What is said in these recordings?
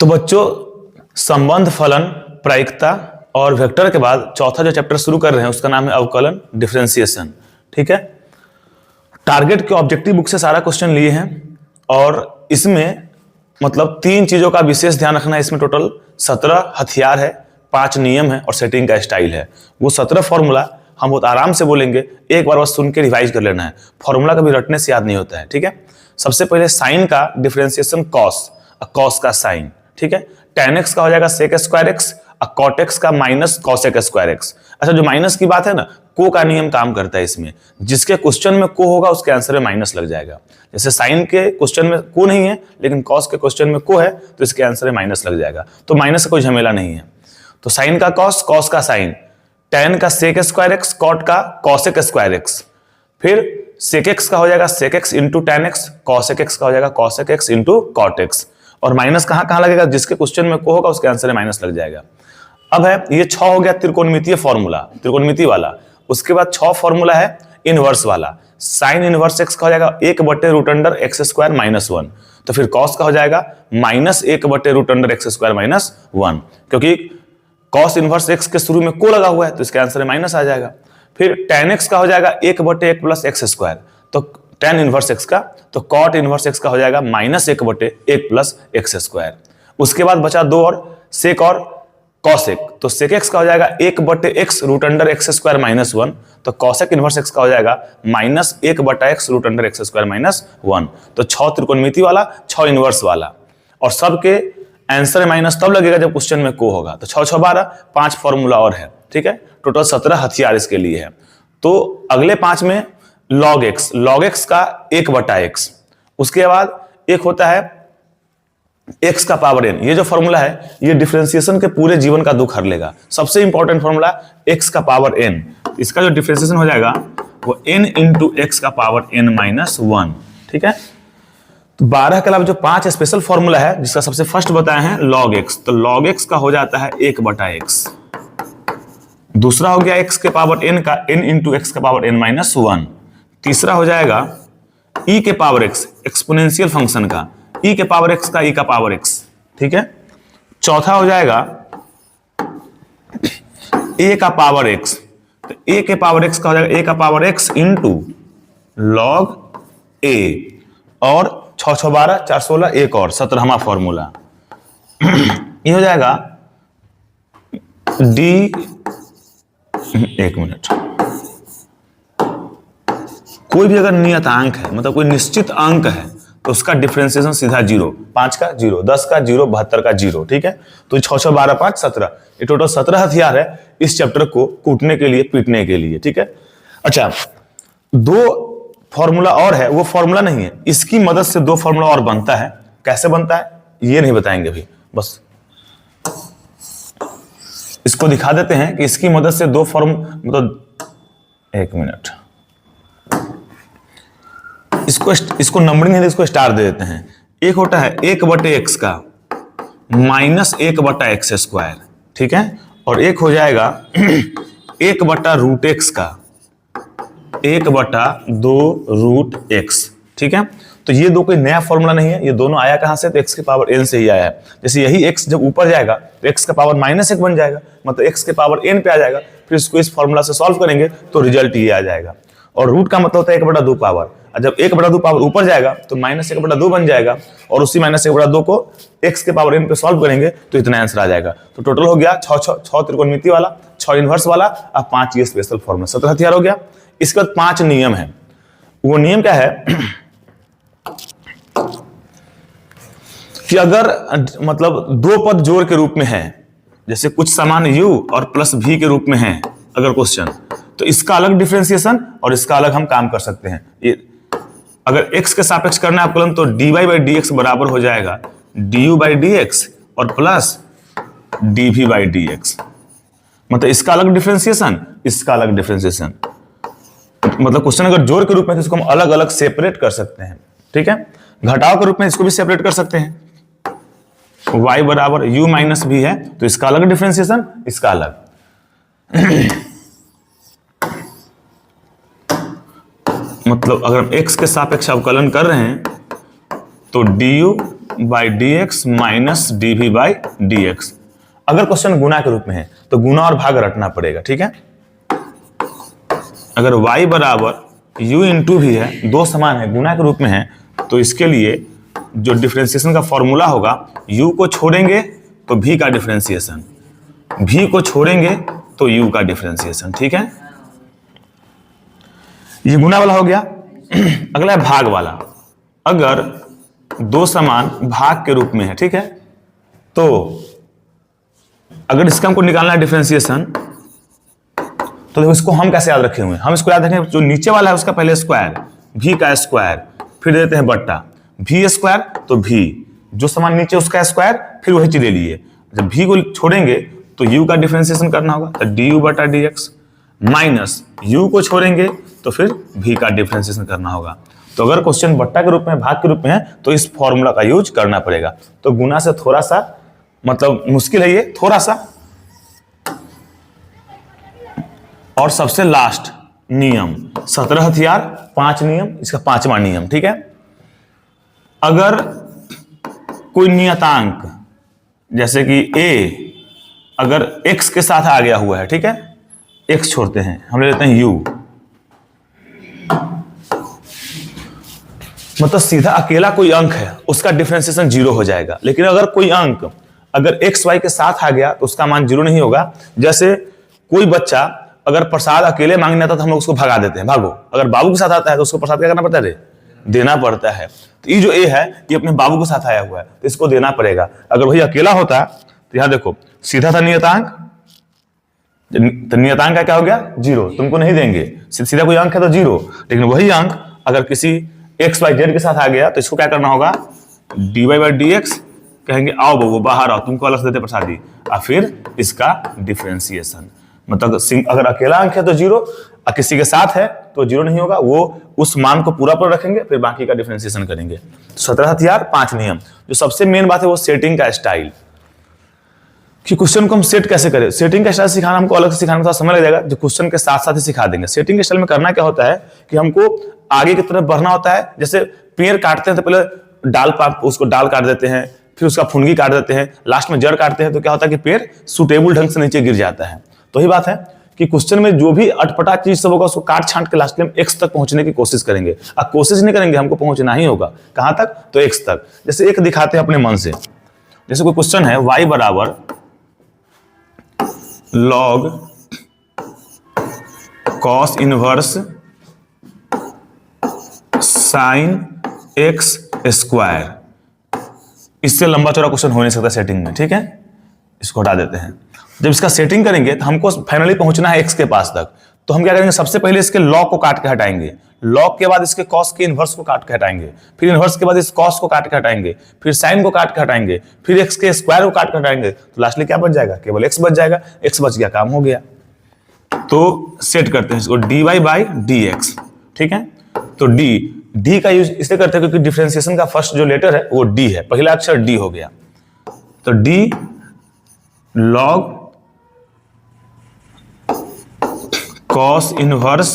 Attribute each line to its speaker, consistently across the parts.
Speaker 1: तो बच्चों संबंध, फलन, प्रायिकता और वेक्टर के बाद चौथा जो चैप्टर शुरू कर रहे हैं उसका नाम है अवकलन, डिफरेंशिएशन। ठीक है, टारगेट के ऑब्जेक्टिव बुक से सारा क्वेश्चन लिए हैं और इसमें मतलब 3 चीजों का विशेष ध्यान रखना है। इसमें टोटल 17 हथियार है, 5 नियम है और सेटिंग का स्टाइल है। वो 17 फॉर्मूला हम बहुत आराम से बोलेंगे, एक बार बस सुन के रिवाइज कर लेना है। फॉर्मूला कभी रटने से याद नहीं होता है। ठीक है, सबसे पहले साइन का डिफरेंशिएशन कॉस, कॉस का साइन। ठीक है, tan x का हो जाएगा sec square x, cot x का माइनस cosec स्क्वायर एक्स। अच्छा, जो माइनस की बात है ना, को का नियम काम करता है इसमें। जिसके क्वेश्चन में को होगा उसके आंसर में माइनस लग जाएगा। जैसे साइन के क्वेश्चन में को नहीं है लेकिन कॉस के क्वेश्चन में को है तो इसके आंसर में माइनस लग जाएगा। तो माइनस का कोई झमेला नहीं है। तो साइन का कॉस, कॉस का साइन, tan का sec स्क्वायर एक्स, cot का cosec स्क्वायर एक्स, फिर sec x का हो जाएगा sec x into tan x, cosec x का हो जाएगा cosec x into cot x। और माइनस कहां कहां लगेगा, जिसके क्वेश्चन में को होगा उसके आंसर में माइनस लग जाएगा। अब है ये 6 हो गया त्रिकोणमितीय फॉर्मूला, त्रिकोणमिति वाला। उसके बाद 6 फॉर्मूला है इनवर्स वाला। साइन इनवर्स एक्स का हो जाएगा 1/√अंडर एक्स स्क्वायर माइनस 1। तो फिर कॉस का हो जाएगा माइनस 1/√अंडर एक्स स्क्वायर माइनस 1, क्योंकि कॉस इनवर्स एक्स के शुरू में को लगा हुआ है तो इसके आंसर में माइनस आ जाएगा। फिर tan x का हो जाएगा 1/1 प्लस एक्स स्क्वायर, तो tan इनवर्स x का, तो cot इनवर्स x का हो जाएगा माइनस 1/1 प्लस एक्स स्क्वायर। उसके बाद बचा 2 और sec और cosec, तो sec x का हो जाएगा 1/x√अंडर एक्स स्क्वायर माइनस 1, तो cosec इनवर्स x का हो जाएगा माइनस 1/x√अंडर एक्स स्क्वायर माइनस 1। तो 6 त्रिकोणमिति वाला, 6 इनवर्स वाला, और सबके आंसर में माइनस तब लगेगा जब क्वेश्चन में को होगा। तो 6 6 12, 5 फॉर्मूला और है। ठीक है, टोटल 17 हथियार इसके लिए है। तो अगले 5 में log x का 1/x, उसके बाद एक होता है x का पावर n। ये जो फॉर्मूला है ये डिफरेंशिएशन के पूरे जीवन का दुख हर लेगा। सबसे इंपॉर्टेंट फॉर्मूला x का पावर n, इसका जो डिफरेंशिएशन हो जाएगा वो n इंटू x का पावर n माइनस 1। ठीक है, तो 12 के अलावा जो 5 स्पेशल फॉर्मूला है जिसका सबसे फर्स्ट बताया है log x, तो log x का हो जाता है 1/x। दूसरा हो गया x के पावर n का n इंटू एक्स का पावर n माइनस 1। तीसरा हो जाएगा e के पावर x, एक्सपोनेंशियल फंक्शन का e के पावर x का e का पावर x। ठीक है, चौथा हो जाएगा a का पावर x, तो a के पावर x का हो जाएगा a का power x into log a। और 6 6 12 4 16, एक और 17वां फॉर्मूला ये हो जाएगा d, एक मिनट, कोई भी अगर नियतांक है मतलब कोई निश्चित अंक है तो उसका डिफरेंशिएशन सीधा 0, 5 का 0, 10 का 0, 72 का 0। ठीक है, तो 6 6 12 5 17, ये टोटल 17 हथियार है इस चैप्टर को कूटने के लिए, पीटने के लिए। ठीक है, अच्छा 2 फॉर्मूला और है, वो फॉर्मूला नहीं है, इसकी मदद से 2 फॉर्मूला और बनता है। कैसे बनता है ये नहीं बताएंगे अभी, बस इसको दिखा देते हैं कि इसकी मदद से 2 मतलब, एक मिनट, इसको नंबरिंग है, इसको स्टार दे देते हैं। एक होता है 1/x का माइनस 1/x स्क्वायर। ठीक है, और एक हो जाएगा 1/√x का 1/2√x। ठीक है, तो ये 2 कोई नया फॉर्मूला नहीं है, ये दोनों आया कहां से, तो x के पावर n से ही आया है। जैसे यही x जब ऊपर जाएगा तो x का पावर -1 बन जाएगा, मतलब x के पावर n पे आ जाएगा। फिर इसको इस फॉर्मूला से सॉल्व करेंगे तो रिजल्ट ये आ जाएगा। और रूट का मतलब होता है 1/2 पावर, और जब 1/2 पावर ऊपर जाएगा तो -1/2 बन जाएगा, और उसी -1/2 को x के पावर n पे सॉल्व करेंगे तो इतना आंसर आ जाएगा। तो टोटल हो गया 6 त्रिकोणमिति वाला, 6 इनवर्स वाला, अब 5 ये स्पेशल फॉर्मूला, 17 हथियार हो गया। इसके बाद 5 नियम है। वो नियम क्या है कि अगर मतलब 2 पद जोड़ के रूप में है, जैसे कुछ समान u और प्लस v के रूप में है अगर क्वेश्चन, तो इसका अलग डिफरेंशिएशन और इसका अलग हम काम कर सकते हैं। ये अगर x के सापेक्ष करना है आपको तो dy/dx बराबर हो जाएगा du/dx और प्लस dv/dx, मतलब इसका अलग डिफरेंशिएशन, इसका अलग डिफरेंशिएशन। मतलब क्वेश्चन अगर जोड़ के रूप में तो इसको हम अलग अलग सेपरेट कर सकते हैं। ठीक है, घटाव के रूप में इसको भी सेपरेट कर सकते हैं। y बराबर u माइनस v है तो इसका अलग डिफरेंशिएशन, इसका अलग। मतलब अगर हम x के सापेक्ष अवकलन कर रहे हैं तो du by D X minus D V by D X. अगर क्वेश्चन गुना के रूप में है तो गुना और भाग रटना पड़ेगा, ठीक है। अगर y बराबर u इंटू भी है, दो समान है, गुना के रूप में है, तो इसके लिए जो डिफरेंशिएशन का फॉर्मूला होगा, u को छोड़ेंगे तो v का डिफरेंशिएशन, v को छोड़ेंगे तो u का डिफरेंशिएशन, ठीक है। ये गुना वाला हो गया। अगला है भाग वाला। अगर दो समान भाग के रूप में है, ठीक है, तो अगर इसका हमको निकालना है डिफरेंशिएशन, तो देखो इसको हम कैसे याद रखे हुए हैं। हम इसको याद रखें, जो नीचे वाला है उसका पहले स्क्वायर, v का स्क्वायर, फिर देते हैं बट्टा, v स्क्वायर तो v, जो समान नीचे उसका स्क्वायर, फिर वही चीज ले लिए। जब v को छोड़ेंगे तो u का डिफरेंशिएशन करना होगा, तो du बटा dx, माइनस u को छोड़ेंगे तो फिर v का डिफरेंशिएशन करना होगा। तो अगर क्वेश्चन बट्टा के रूप में, भाग के रूप में है, तो इस फॉर्मूला का यूज करना पड़ेगा। तो गुना से थोड़ा सा मतलब मुश्किल है ये, थोड़ा सा। और सबसे लास्ट नियम, 17 हथियार 5 नियम, इसका 5वां नियम, ठीक है। अगर कोई नियतांक जैसे कि a अगर x के साथ आ गया हुआ है, ठीक है, x छोड़ते हैं, हम ले लेते हैं u, मतलब सीधा अकेला कोई अंक है उसका डिफरेंशिएशन 0 हो जाएगा। लेकिन अगर कोई अंक अगर x y के साथ आ गया तो उसका मान 0 नहीं होगा। जैसे कोई बच्चा अगर प्रसाद अकेले मांगने आता तो हम लोग उसको भगा देते हैं, भागो। अगर बाबू के साथ आता है तो उसको प्रसाद क्या करना पड़ता है, देना पड़ता है। तो ये जो ए है ये अपने बाबू के साथ आया हुआ है, तो इसको देना पड़ेगा। अगर वही अकेला होता तो यहां देखो सीधा था नियतांक, तो नियतांक का क्या हो गया 0, तुमको नहीं देंगे, सीधा कोई अंक है तो 0। लेकिन वही अंक अगर किसी एक्स वाई जेड के साथ आ गया तो इसको क्या करना होगा, D Y by D X, कहेंगे आओ बबू बाहर आओ, तुमको अलग से देते प्रसादी, और फिर इसका डिफरेंशिएशन। मतलब अगर अकेला अंक है तो 0, और किसी के साथ है तो 0 नहीं होगा, वो उस मान को पूरा पर रखेंगे, फिर बाकी का डिफरेंशिएशन करेंगे। 17 हथियार 5 नियम। जो सबसे मेन बात है वो सेटिंग का स्टाइल, कि क्वेश्चन को हम सेट कैसे करें। सेटिंग का स्टाइल सिखाना हमको अलग से सिखाने में थोड़ा समय लग जाएगा, जो क्वेश्चन के साथ साथ ही सिखा देंगे। सेटिंग के स्टाइल में करना क्या होता है कि हमको आगे की तरफ बढ़ना होता है। जैसे पेड़ काटते हैं तो पहले डाल उसको डाल काट देते हैं, फिर उसका फुनगी काट देते हैं, लास्ट में जड़ काटते हैं, तो क्या होता है कि पेड़ सुटेबल ढंग से नीचे गिर जाता है। तो यही बात है कि क्वेश्चन में जो भी अटपटा चीज सब होगा उसको काट छांट के लास्ट में एक्स तक पहुंचने की कोशिश करेंगे। अब कोशिश नहीं करेंगे, हमको पहुंचना ही होगा। कहां तक, तो एक्स तक। जैसे एक दिखाते हैं अपने मन से, जैसे कोई क्वेश्चन है y बराबर log cos inverse sin x square. इससे लंबा चौड़ा क्वेश्चन हो नहीं सकता सेटिंग में, ठीक है, इसको हटा देते हैं। जब इसका सेटिंग करेंगे तो हमको फाइनली पहुंचना है x के पास तक, तो हम क्या करेंगे, सबसे पहले इसके log को काट के हटाएंगे, log के बाद इसके cos के इनवर्स को काट के हटाएंगे, फिर इनवर्स के बाद इस cos को काट के हटाएंगे, फिर sin को काट के हटाएंगे, फिर x के स्क्वायर को काट के हटाएंगे, तो लास्टली क्या बच जाएगा, केवल x बच जाएगा। x बच गया, काम हो गया। तो सेट करते हैं इसको dy बाई dx, ठीक है। तो d का यूज इसलिए करते हैं क्योंकि डिफरेंशिएशन का फर्स्ट जो लेटर है वो d है, पहला अक्षर d हो गया। तो d log cos inverse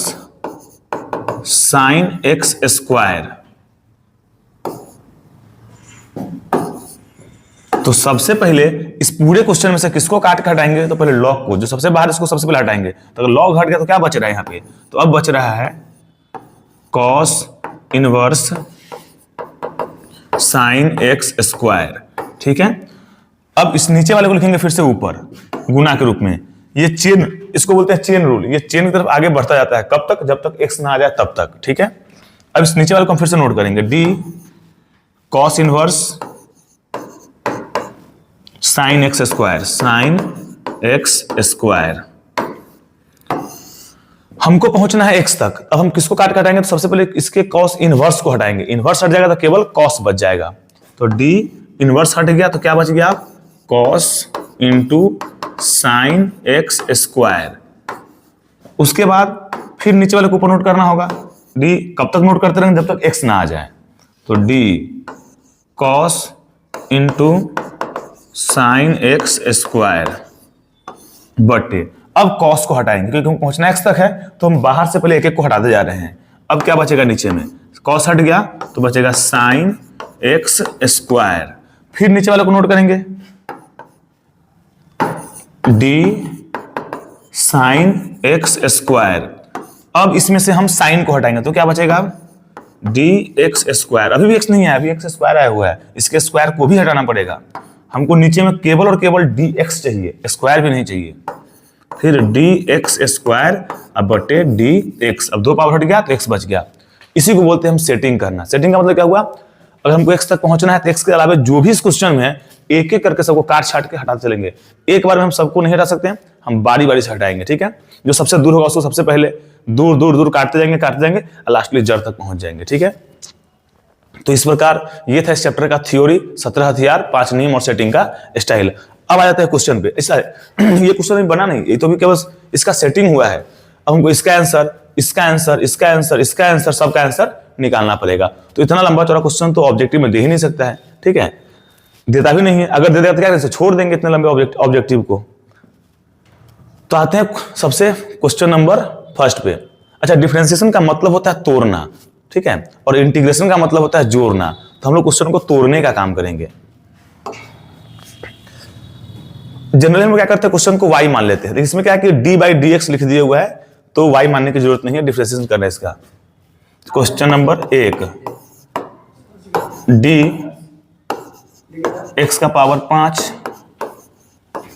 Speaker 1: sin x square. तो सबसे पहले इस पूरे क्वेश्चन में से किसको काट के हटाएंगे, तो पहले log को, जो सबसे बाहर इसको सबसे पहले हटाएंगे। तो अगर log हट गया तो क्या बच रहा है यहाँ पे, तो अब बच रहा है cos inverse sin x square, ठीक है। अब इस नीचे वाले को लिखेंगे फिर से ऊपर गुना के रूप में। ये चेन, इसको बोलते हैं चेन रूल। ये चेन की तरफ आगे बढ़ता जाता है, कब तक, जब तक x ना आ जाए तब तक, ठीक है। अब इस नीचे वाले को हम फिर से नोट करेंगे, d cos inverse sin x square, sin x square. हमको पहुंचना है x तक। अब हम किसको काट के हटाएंगे, तो सबसे पहले इसके cos इनवर्स को हटाएंगे। इनवर्स हट जाएगा तो केवल cos बच जाएगा। तो d इनवर्स हट गया तो क्या बच गया, cos into sine x square. उसके बाद फिर नीचे वाले को ऊपर नोट करना होगा। d कब तक नोट करते रहेंगे, जब तक x ना आ जाए। तो d cos into sine x square बटे, अब cos को हटाएंगे क्योंकि हम पहुंचना x तक है, तो हम बाहर से पहले एक एक को हटाते जा रहे हैं। अब क्या बचेगा नीचे में, cos हट गया तो बचेगा साइन एक्स स्क्वायर फिर नीचे वाले को नोट करेंगे, डी साइन एक्स स्क्वायर। अब इसमें से हम साइन को हटाएंगे तो क्या बचेगा, डी एक्स स्क्वायर। अभी भी एक्स नहीं है, अभी एक्स स्क्वायर आया हुआ है, इसके स्क्वायर को भी हटाना पड़ेगा हमको। नीचे में केवल और केवल डी एक्स चाहिए, स्क्वायर भी नहीं चाहिए। फिर डी एक्स स्क्वायर अब बटे डी एक्स। अब 2 पावर हट गया तो एक्स बच गया। इसी को बोलते हैं हम सेटिंग करना। सेटिंग का मतलब क्या हुआ, अगर हमको एक्स तक पहुंचना है तो एक्स के अलावा जो भी इस क्वेश्चन में है एक एक करके सबको काट छाट के हटाते चलेंगे। एक बार में हम सबको नहीं हटा सकते हैं, हम बारी बारी से हटाएंगे, ठीक है। जो सबसे दूर होगा उसको सबसे पहले दूर दूर दूर काटते जाएंगे और लास्टली जड़ तक पहुंच जाएंगे, ठीक है। तो इस प्रकार ये था इस चैप्टर का थ्योरी, 17 हथियार, 5 नियम और सेटिंग का स्टाइल। अब आ जाते हैं क्वेश्चन पे। ऐसा ये क्वेश्चन भी बना नहीं, ये तो भी केवल इसका सेटिंग हुआ है। अब हमको इसका आंसर, इसका आंसर, इसका आंसर, इसका आंसर, सबका आंसर निकालना पड़ेगा। तो इतना लंबा चौड़ा क्वेश्चन तो ऑब्जेक्टिव में दे ही नहीं सकता है, ठीक है, देता भी नहीं है। अगर दे देगा तो क्या करें, छोड़ देंगे इतने लंबे ऑब्जेक्टिव को। तो आते हैं सबसे क्वेश्चन नंबर फर्स्ट पे। अच्छा, डिफरेंशिएशन का मतलब होता है तोड़ना, ठीक है, और इंटीग्रेशन का मतलब होता है जोड़ना। तो हम लोग क्वेश्चन को तोड़ने का काम करेंगे। जनरली हम क्या करते हैं, क्वेश्चन को y मान लेते हैं। इसमें क्या है कि d बाई डी एक्स लिख दिया हुआ है तो y मानने की जरूरत नहीं है, डिफरेंशिएशन करना है इसका। क्वेश्चन नंबर 1, d x का पावर 5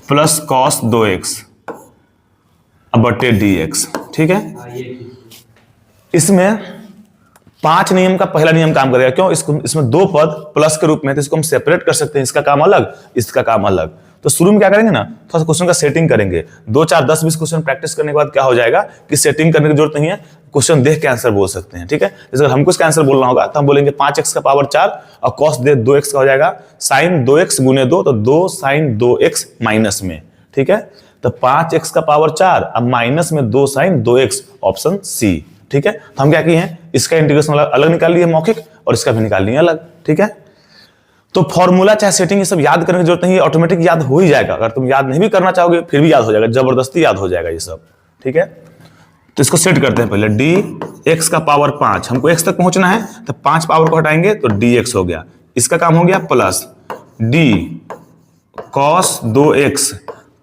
Speaker 1: प्लस कॉस 2x अब बटे dx, ठीक है। इसमें 5 नियम का पहला नियम काम करेगा। क्यों, इसमें 2 पद प्लस के रूप में, तो इसको हम सेपरेट कर सकते हैं, इसका काम अलग, इसका काम अलग। तो शुरू में क्या करेंगे ना, थोड़ा सा क्वेश्चन का सेटिंग करेंगे। 2, 4, 10, 20 क्वेश्चन प्रैक्टिस करने के बाद क्या हो जाएगा कि सेटिंग करने की जरूरत नहीं है, क्वेश्चन देख के आंसर बोल सकते हैं, ठीक है। जैसे अगर हमको इसका आंसर बोलना होगा तो हम बोलेंगे 5x का पावर 4 और कॉस दे 2x का हो जाएगा साइन 2x गुने 2, तो 2 साइन 2x माइनस में, ठीक है। तो 5x का पावर 4 अब माइनस में 2 साइन 2x, ऑप्शन सी, ठीक है। तो हम क्या किए हैं, इसका इंटीग्रेशन अलग निकाल लिए मौखिक और इसका भी निकाल लिए अलग, ठीक है। तो फॉर्मूला चाहे सेटिंग ये सब याद करने की जरूरत नहीं है, ऑटोमेटिक याद हो ही जाएगा। अगर तुम याद नहीं भी करना चाहोगे फिर भी याद हो जाएगा, जबरदस्ती याद हो जाएगा ये सब, ठीक है। तो इसको सेट करते हैं पहले, डी एक्स का पावर 5, हमको एक्स तक पहुंचना है तो 5 पावर को हटाएंगे तो डी एक्स हो गया। इसका काम हो गया plus D cos 2x,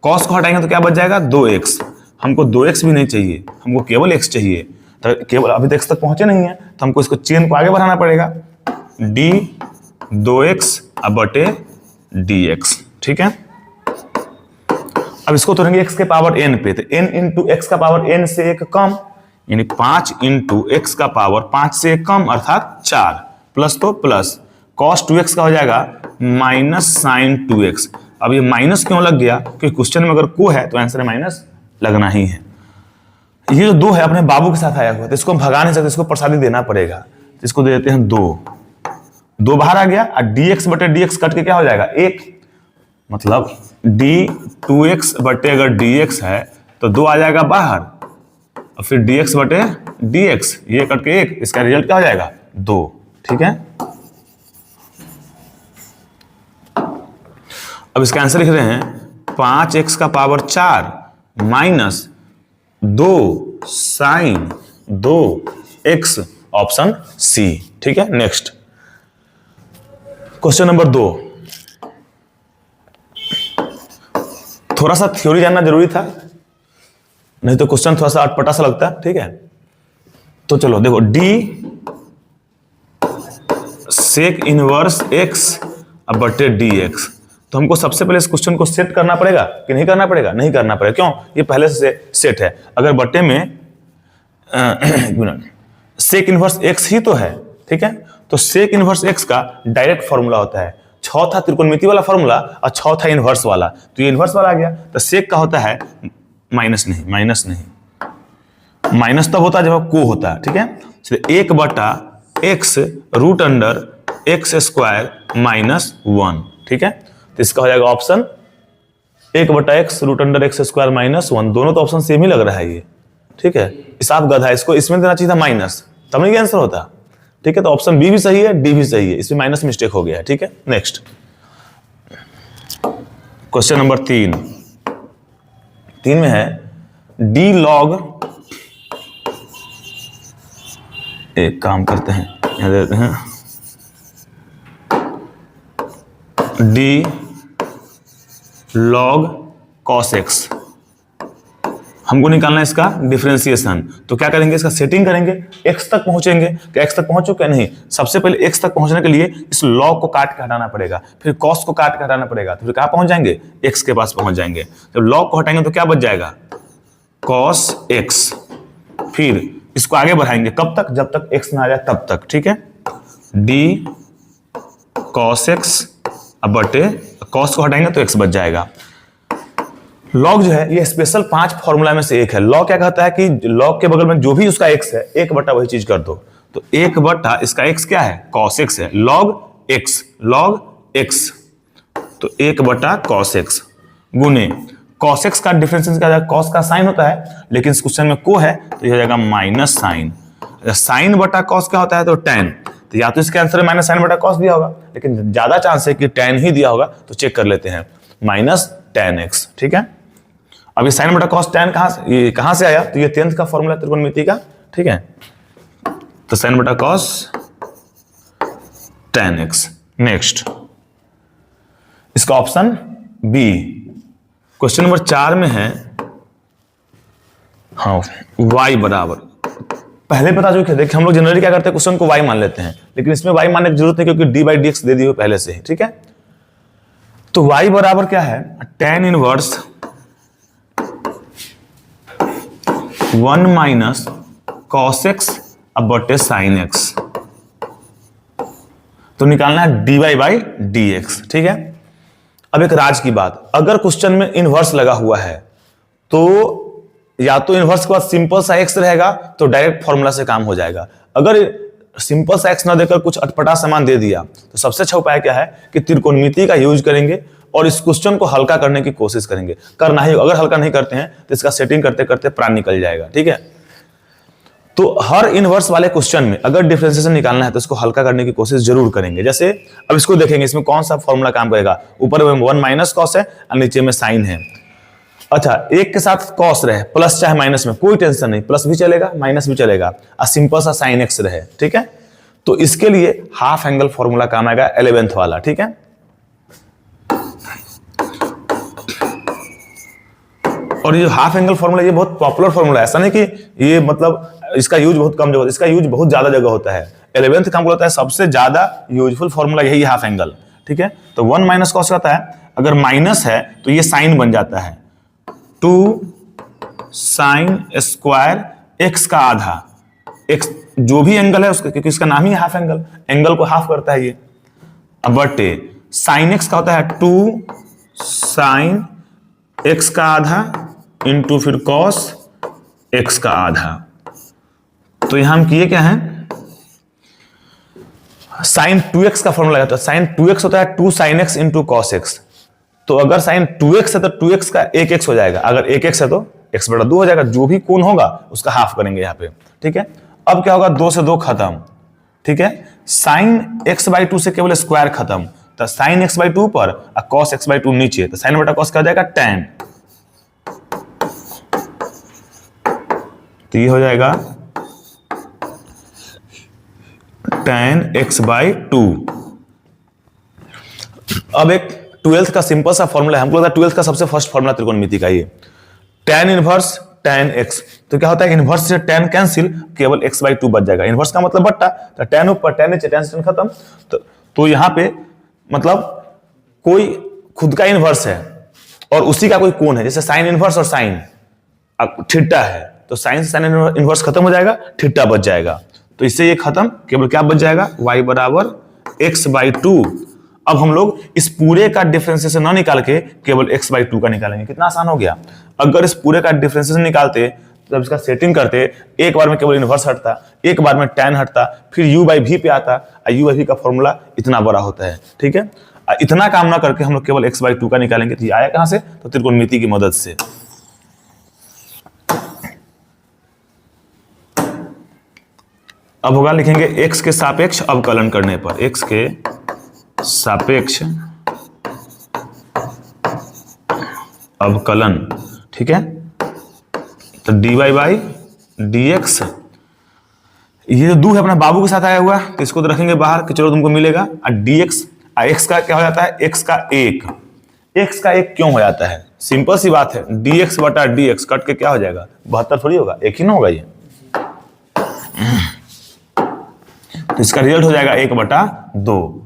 Speaker 1: cos को हटाएंगे तो क्या बच जाएगा 2x। हमको 2x भी नहीं चाहिए, हमको केवल x चाहिए। तो केवल अभी तक x तक पहुंचे नहीं है तो हमको इसको चेन को आगे बढ़ाना पड़ेगा, डी 2x अब बटे dx, ठीक है। अब इसको तोड़ेंगे x के पावर n पे, तो n इंटू एक्स का पावर n से 1 कम, यानी 5 इंटू एक्स का पावर 5 से 1 कम अर्थात 4, प्लस तो प्लस cos 2x का हो जाएगा माइनस साइन 2x। अब ये माइनस क्यों लग गया, क्योंकि क्वेश्चन में अगर को है तो आंसर माइनस लगना ही है। ये जो 2 है अपने बाबू के साथ आया हुआ, तो इसको हम भगा नहीं सकते, इसको प्रसादी देना पड़ेगा। इसको दे देते हैं 2 बाहर आ गया और dx बटे dx कट के क्या हो जाएगा 1, मतलब d 2x बटे अगर dx है तो 2 आ जाएगा बाहर और फिर dx बटे dx, ये कट के 1, इसका रिजल्ट क्या हो जाएगा 2, ठीक है। अब इसका आंसर लिख रहे हैं 5x का power 4 minus 2 sine 2x, option C, ठीक है। नेक्स्ट क्वेश्चन नंबर 2, थोड़ा सा थ्योरी जानना जरूरी था, नहीं तो क्वेश्चन थोड़ा सा अटपटा सा लगता है, ठीक है। तो चलो देखो, डी सेक इनवर्स x अब बटे dx। तो हमको सबसे पहले इस क्वेश्चन को सेट करना पड़ेगा कि नहीं करना पड़ेगा, नहीं करना पड़ेगा। क्यों, ये पहले से सेट है। अगर बटे में सेक इनवर्स x ही तो है, ठीक है। तो सेक इनवर्स x का डायरेक्ट फॉर्मूला होता है, 6 था त्रिकोणमिति वाला फॉर्मूला और 6 था इनवर्स वाला, तो ये इनवर्स वाला आ गया। तो सेक का होता है माइनस नहीं, माइनस तब होता है जब को होता है, ठीक है। चलिए 1 बटा x root under x square minus 1, ठीक है। तो इसका हो जाएगा ऑप्शन 1 बटा x root under x square minus 1। दोनों तो ऑप्शन सेम ही लग रहा है ये, ठीक है। हिसाब गधा है, इसको इसमें देना चाहिए था माइनस, तब नहीं आंसर होता, ठीक है। तो ऑप्शन बी भी सही है, डी भी सही है, इसमें माइनस मिस्टेक हो गया है, ठीक है। नेक्स्ट क्वेश्चन नंबर 3 में है डी लॉग, एक काम करते हैं, यहां देते हैं डी लॉग कॉस एक्स, हमको निकालना है इसका डिफरेंशिएशन। तो क्या करेंगे, इसका सेटिंग करेंगे, x तक पहुंचेंगे। क्या x तक पहुंचो क्या, नहीं। सबसे पहले x तक पहुंचने के लिए इस log को काट के हटाना पड़ेगा, फिर cos को काट के हटाना पड़ेगा, तो फिर कहां पहुंच जाएंगे, x के पास पहुंच जाएंगे। जब log को हटाएंगे तो क्या बच जाएगा, cos x। फिर इसको आगे बढ़ाएंगे कब तक, जब तक x ना आ जाए तब तक, ठीक है। d cos x अब बटे cos को हटाएंगे तो x बच जाएगा। लॉग जो है ये स्पेशल 5 फॉर्मूला में से एक है। लॉग क्या कहता है कि लॉग के बगल में जो भी उसका x है, 1 बटा वही चीज कर दो। तो 1 बटा इसका x क्या है, cos x है, log x, तो 1 बटा cos x गुने cos x का डिफरेंशिएशन क्या है, cos का साइन होता है, लेकिन इस क्वेश्चन में को है तो ये हो जाएगा माइनस साइन। साइन बटा cos क्या होता है, तो tan। तो या तो इसके आंसर में माइनस साइन बटा cos दिया होगा, लेकिन ज्यादा चांस है कि tan ही दिया होगा, तो चेक कर लेते हैं, माइनस tan x, ठीक है। अब ये साइन बटा कॉस टैन कहां से आया, तो ये 10th का फॉर्मूला त्रिकोणमिति का, ठीक है। तो साइन बटा कॉस टैन एक्स। नेक्स्ट इसका ऑप्शन बी क्वेश्चन नंबर 4 में है, हाँ y बराबर, पहले पता जो देखिए हम लोग जनरली क्या करते हैं, क्वेश्चन को y मान लेते हैं, लेकिन इसमें y मानने की जरूरत नहीं क्योंकि d/dx दे दी हो पहले से ही, ठीक है। तो y बराबर क्या है, tan inverse 1 minus cos x अब बटे साइन एक्स, तो निकालना है dy/dx, ठीक है। अब एक राज की बात, अगर क्वेश्चन में इनवर्स लगा हुआ है तो या तो इनवर्स के बाद सिंपल सा एक्स रहेगा तो डायरेक्ट फॉर्मूला से काम हो जाएगा। अगर सिंपल सा एक्स ना देकर कुछ अटपटा सामान दे दिया तो सबसे अच्छा उपाय क्या है कि त्रिकोणमिति का यूज करेंगे और इस क्वेश्चन को हल्का करने की कोशिश करेंगे। करना ही, अगर हल्का नहीं करते हैं तो इसका सेटिंग करते करते प्राण निकल जाएगा, ठीक है। तो हर इनवर्स वाले क्वेश्चन में अगर डिफरेंशिएशन निकालना है तो इसको हल्का करने की कोशिश जरूर करेंगे। जैसे अब इसको देखेंगे, इसमें कौन सा फॉर्मूला काम करेगा, ऊपर में 1 माइनस कॉस है और नीचे में साइन है। अच्छा, एक के साथ कॉस रहे, प्लस चाहे माइनस में कोई टेंशन नहीं, प्लस भी चलेगा माइनस भी चलेगा, और सिंपल सा साइन एक्स रहे, ठीक है। तो इसके लिए हाफ एंगल फॉर्मूला काम आएगा 11th वाला, ठीक है। और ये हाफ एंगल फॉर्मूला ये बहुत पॉपुलर फॉर्मूला है, ऐसा नहीं कि ये मतलब इसका यूज बहुत कम जगह, इसका यूज बहुत ज्यादा जगह होता है। 11th का होता है सबसे ज्यादा यूजफुल फॉर्मूला यही हाफ एंगल, ठीक है। तो 1 माइनस कॉस होता है, अगर माइनस है तो ये साइन बन जाता है 2 साइन स्क्वायर एक्स का आधा, एक्स जो भी एंगल है उसका, क्योंकि इसका नाम ही हाफ एंगल, एंगल को हाफ करता है ये। अब बटे साइन एक्स का होता है 2 साइन एक्स का आधा इंटू फिर कॉस एक्स का आधा। तो यहां हम किए क्या है, साइन 2x का फॉर्मूला है, तो साइन 2x होता है 2 sine x into cos x. तो अगर साइन 2x है तो 2x का 1x हो जाएगा, अगर 1x है तो x बटा 2 हो जाएगा, जो भी कोण होगा उसका हाफ करेंगे यहाँ पे, ठीक है। अब क्या होगा, 2 से 2 खत्म, ठीक है। साइन x/2 से केवल स्क्वायर खत्म, तो साइन x/2 पर और कॉस x/2 नीचे, तो साइन बटा कॉस क्या हो जाएगा tan। तो ये हो जाएगा tan x/2। अब एक 12th का सिंपल सा फॉर्मूला है, हमको लगता है 12th का सबसे फर्स्ट फॉर्मूला त्रिकोणमिति का ये, tan इनवर्स tan x। तो क्या होता है, इनवर्स से tan कैंसिल, केवल x/2 बच जाएगा। इनवर्स का मतलब बट्टा, तो tan ऊपर tan नीचे, tan से tan खत्म। तो यहां पे मतलब कोई खुद का इनवर्स है और उसी का कोई कोण है, जैसे साइन इनवर्स और साइन थीटा है, तो साइन से साइन इनवर्स खत्म हो जाएगा, थीटा बच जाएगा। तो इससे ये खत्म, केवल क्या बच जाएगा, y बराबर x/2। अब हम लोग इस पूरे का डिफरेंशिएशन ना निकाल के केवल x/2 का निकालेंगे, कितना आसान हो गया। अगर इस पूरे का डिफरेंशिएशन निकालते जब इसका सेटिंग करते, एक बार में केवल इनवर्स हटता, एक बार में tan हटता, फिर u/v पे आता, u/v का फॉर्मूला इतना बड़ा होता है, ठीक है। इतना काम ना करके हम लोग केवल x/2 का निकालेंगे, तो ये आया कहां से, तो त्रिकोणमिति की मदद से। अब होगा, लिखेंगे x के सापेक्ष अवकलन करने पर, x के सापेक्ष अवकलन, ठीक है। तो dy/dx, ये जो 2 है अपना बाबू के साथ आया हुआ, तो इसको तो रखेंगे बाहर कि चलो तुमको मिलेगा, और dx एक्स का क्या हो जाता है, एक्स का एक क्यों हो जाता है, सिंपल सी बात है, dx बटा dx कट के क्या हो जाएगा, 72 थोड़ी होगा, एक ही ना होगा ये। तो इसका रिजल्ट हो जाएगा 1/2,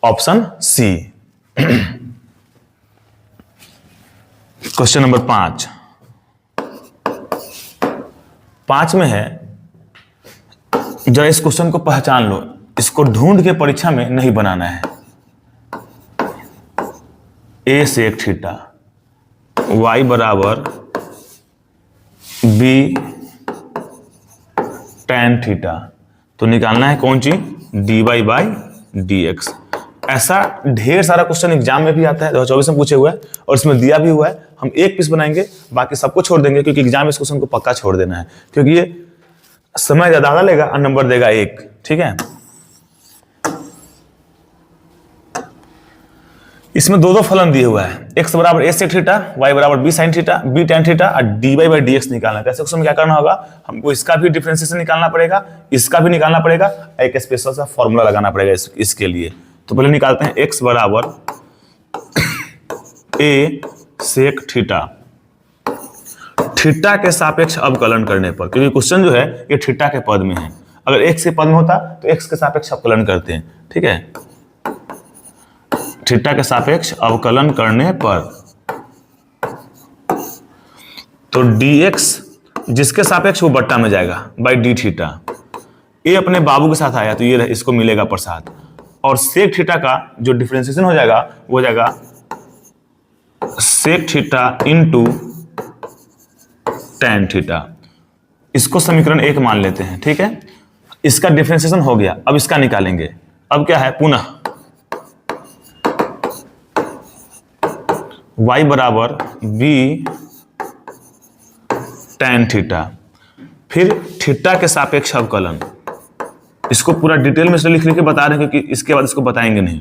Speaker 1: ऑप्शन सी। क्वेश्चन नंबर 5 में है, जरा इस क्वेश्चन को पहचान लो, इसको ढूंढ के परीक्षा में नहीं बनाना है। a sec थीटा y बराबर b tan थीटा, तो निकालना है कौन चीज, dy/dx। ऐसा ढेर सारा क्वेश्चन एग्जाम में भी आता है, 2024 में पूछे हुआ है और इसमें दिया भी हुआ है। हम एक पीस बनाएंगे, बाकी सबको छोड़ देंगे, क्योंकि एग्जाम में इस क्वेश्चन को पक्का छोड़ देना है, क्योंकि ये समय ज्यादा लेगा और नंबर देगा 1। ठीक है, इसमें दो फलन दिए हुआ है, x बराबर a sec थीटा, y बराबर b sin theta, b tan theta और dy/dx निकालना है। ऐसे क्वेश्चन में क्या करना होगा, हमको इसका भी डिफरेंशिएशन निकालना पड़ेगा, इसका भी निकालना पड़ेगा, एक स्पेशल सा फॉर्मूला लगाना पड़ेगा इसके लिए। तो पहले निकालते हैं x बराबर a sec थीटा, थीटा के सापेक्ष अवकलन करने पर, क्योंकि क्वेश्चन जो है ये थीटा के पद में है, अगर x के पद में होता तो x के सापेक्ष अवकलन करते हैं। ठीक है, थीटा के सापेक्ष अवकलन करने पर, तो dx जिसके सापेक्ष वो बट्टा में जाएगा बाई डी थीटा। ए अपने बाबू के साथ आया तो ये इसको मिलेगा प्रसाद, और सेक थीटा का जो डिफरेंशिएशन हो जाएगा वो हो जाएगा sec theta into tan theta. इसको समीकरण 1 मान लेते हैं। ठीक है, इसका डिफरेंशिएशन हो गया, अब इसका निकालेंगे। अब क्या है, पुनः y बराबर b tan थीटा, फिर थीटा के सापेक्ष अवकलन। इसको पूरा डिटेल में लिख के बता रहे हैं, क्योंकि इसके बाद इसको बताएंगे नहीं।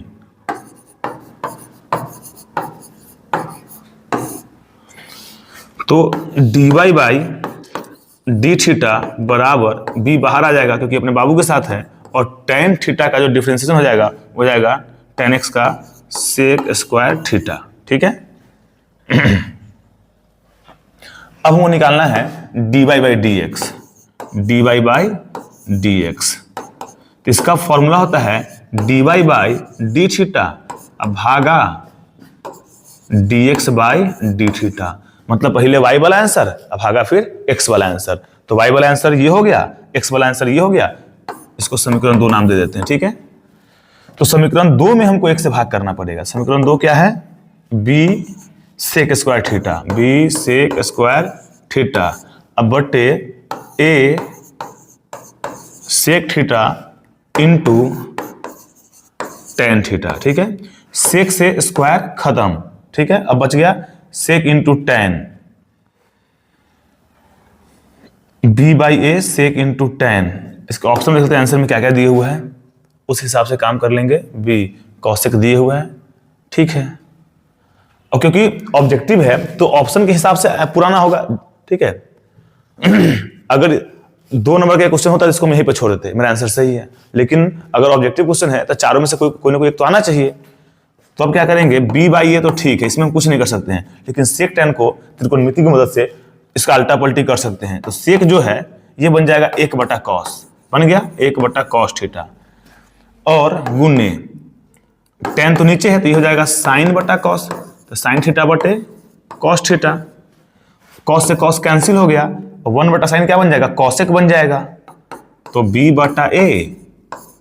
Speaker 1: तो dy/d थीटा बराबर b बाहर आ जाएगा क्योंकि अपने बाबू के साथ है, और tan थीटा का जो डिफरेंशिएशन हो जाएगा वो जाएगा tan x का sec स्क्वायर थीटा। ठीक है, अब हमको निकालना है dy/dx, dy/dx। तो इसका फॉर्मूला होता है dy/d थीटा भागा dx/d थीटा, मतलब पहले y वाला आंसर भागा फिर x वाला आंसर। तो y वाला आंसर ये हो गया, x वाला आंसर ये हो गया, इसको समीकरण 2 नाम दे देते हैं। ठीक है, तो समीकरण 2 में हमको 1 से भाग करना पड़ेगा। समीकरण 2 क्या है, b sec square theta, b sec square theta अब बटे a sec theta into tan theta. ठीक है, सेक से स्क्वायर खत्म। ठीक है, अब बच गया सेक इंटू tan, b/a सेक इंटू tan। इसका ऑप्शन देख सकते हैं आंसर में क्या क्या दिए हुए हैं, उस हिसाब से काम कर लेंगे। b कॉसेक दिए हुए हैं। ठीक है, और क्योंकि ऑब्जेक्टिव है तो ऑप्शन के हिसाब से पुराना होगा। ठीक है, अगर 2 नंबर का क्वेश्चन होता है इसको मैं यहीं पे छोड़ देते, मेरा आंसर सही है। लेकिन अगर ऑब्जेक्टिव क्वेश्चन है तो चारों में से कोई ना कोई एक तो आना चाहिए। तो अब क्या करेंगे, b/a तो ठीक है, इसमें हम कुछ नहीं कर सकते हैं, लेकिन सेक tan को त्रिकोणमिति की मदद से इसका अल्टा पलटी कर सकते हैं। तो सेक जो है ये बन जाएगा 1/cos, बन गया 1/cos थीटा, और गुने tan तो नीचे है तो ये हो जाएगा sin/cos, तो sin थीटा बटे cos थीटा। cos से cos कैंसिल हो गया, 1/sin क्या बन जाएगा, cosec बन जाएगा। तो b/a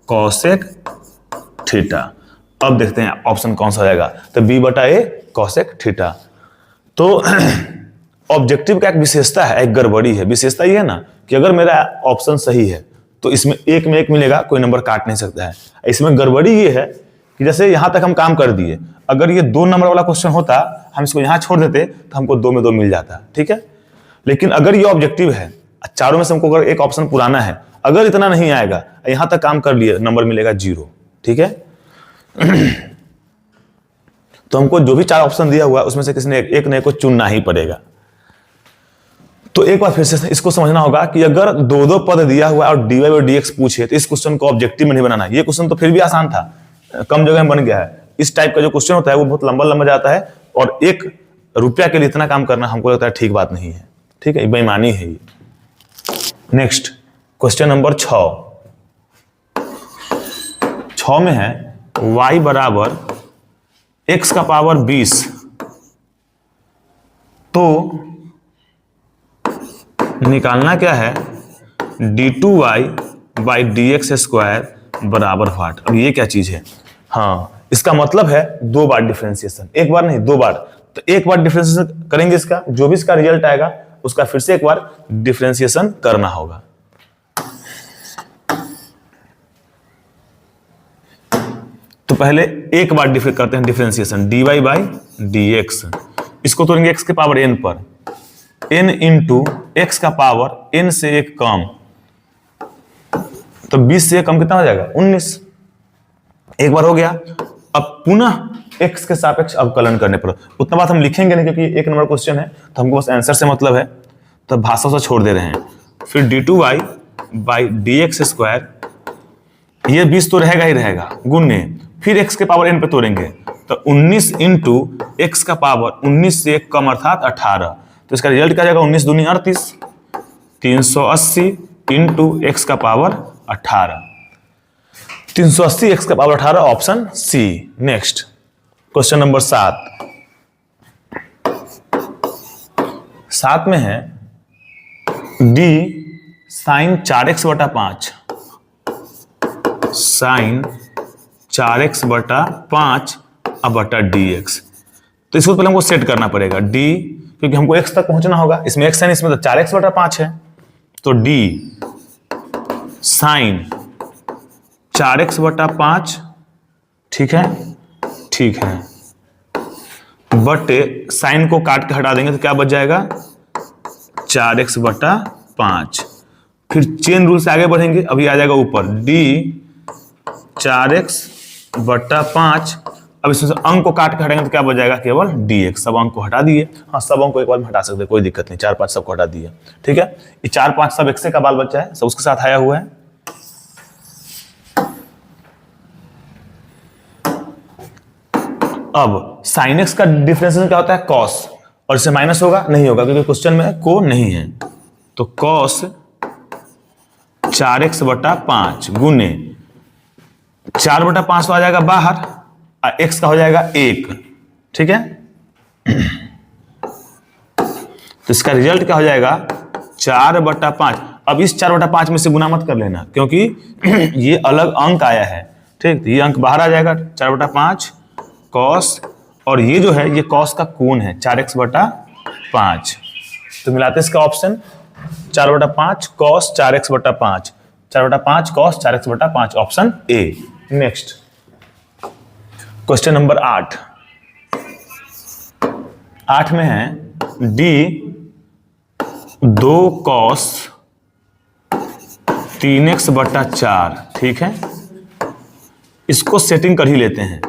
Speaker 1: cosec थीटा। अब देखते हैं ऑप्शन कौन सा हो जाएगा, तो b/a cosec थीटा। तो ऑब्जेक्टिव का एक विशेषता है, एक गड़बड़ी है। विशेषता ये है ना कि अगर मेरा ऑप्शन सही है तो इसमें 1 में 1 मिलेगा, कोई नंबर काट नहीं सकता है। इसमें गड़बड़ी ये है कि जैसे यहां तक हम काम कर दिए, अगर ये 2 नंबर वाला क्वेश्चन होता, हम इसको यहां छोड़ देते तो हमको 2 में 2 मिल जाता। ठीक है, लेकिन अगर ये ऑब्जेक्टिव है, चारों में से हमको अगर एक ऑप्शन पुराना है, अगर इतना नहीं आएगा, यहां तक काम कर लिए, नंबर मिलेगा 0। ठीक है, तो हमको जो भी 4 ऑप्शन दिया हुआ है उसमें से किसी ने एक नए को चुनना ही पड़ेगा। तो एक बार फिर से इसको समझना होगा कि अगर 2 पद दिया हुआ है और dy/dx पूछे तो इस क्वेश्चन को ऑब्जेक्टिव में नहीं बनाना। ये क्वेश्चन तो फिर भी आसान था, कम जगह में बन गया है। इस टाइप का जो क्वेश्चन होता है वो बहुत लंबा लंबा जाता है, और 1 रुपया के लिए इतना काम करना हमको लगता है ठीक बात नहीं है। ठीक है, बेईमानी है ये। नेक्स्ट क्वेश्चन नंबर 6 में है y बराबर x का पावर 20, तो निकालना क्या है, d2y बाई dx स्क्वायर बराबर व्हाट। अब ये क्या चीज है, हाँ इसका मतलब है 2 बार डिफरेंशिएशन, एक बार नहीं 2 बार। तो एक बार डिफरेंशिएशन करेंगे, इसका जो भी इसका रिजल्ट आएगा उसका फिर से एक बार डिफरेंशिएशन करना होगा। तो पहले एक बार करते हैं डिफरेंशिएशन, dy बाई dx, इसको तोड़ेंगे x के पावर n पर, n इंटू एक्स का पावर n से एक कम, तो 20 से कम कितना हो जाएगा 19। एक बार हो गया, अब पुनः x के सापेक्ष अवकलन करने पर, उतना बात हम लिखेंगे नहीं क्योंकि 1 नंबर क्वेश्चन है, तो हमको बस आंसर से मतलब है, तो भाषा से छोड़ दे रहे हैं। फिर d2y बाई dx स्क्वायर, ये 20 तो रहेगा ही रहेगा, गुणे फिर x के पावर n पे तोड़ेंगे, तो 19 इंटू एक्स का पावर 19 से एक कम अर्थात 18, तो इसका रिजल्ट क्या जाएगा 19 दूनी 38, 380 इंटू एक्स का पावर 18, 380 एक्स का power 18, option C. Next question number 7 में है d साइन 4x बटा 5, साइन 4x बटा 5 अब बटा dx। तो इसको पहले हमको सेट करना पड़ेगा d, क्योंकि हमको x तक पहुंचना होगा, इसमें x है इसमें तो 4x बटा 5 है, तो d साइन 4x बटा 5, ठीक है, ठीक है, बटे साइन को काट के हटा देंगे तो क्या बच जाएगा 4x बटा 5। फिर चेन रूल से आगे बढ़ेंगे, अभी आ जाएगा ऊपर d 4x बटा 5, अब इसमें से अंक को काट के हटाएंगे तो क्या बच जाएगा केवल dx। सब अंक को हटा दिए, हाँ सब अंक को एक बार में हटा सकते हैं, कोई दिक्कत नहीं, 4 5 सबको हटा दिए, ठीक है। ये 4 5 सब x का बाल बच्चा है, सब उसके साथ आया हुआ है। अब sin x का डिफरेंशिएशन क्या होता है cos, और इससे माइनस होगा नहीं होगा क्योंकि क्वेश्चन में को नहीं है, तो cos 4x बटा 5 गुने 4 बटा 5 तो आ जाएगा बाहर, और x का हो जाएगा 1, ठीक है। तो इसका रिजल्ट क्या हो जाएगा 4 बटा 5। अब इस 4 बटा 5 में से गुना मत कर लेना क्योंकि ये अलग अंक आया है, ठीक, तो ये अंक बाहर आ जाएगा 4 बटा 5 कॉस, और ये जो है ये कॉस का कोण है 4x बटा 5, तो मिलाते हैं इसका ऑप्शन 4 बटा 5 कॉस 4x बटा 5, 4 बटा 5 कॉस 4x बटा 5, option A. Next question number 8 में है d 2 कॉस 3x बटा 4, ठीक है, इसको सेटिंग कर ही लेते हैं,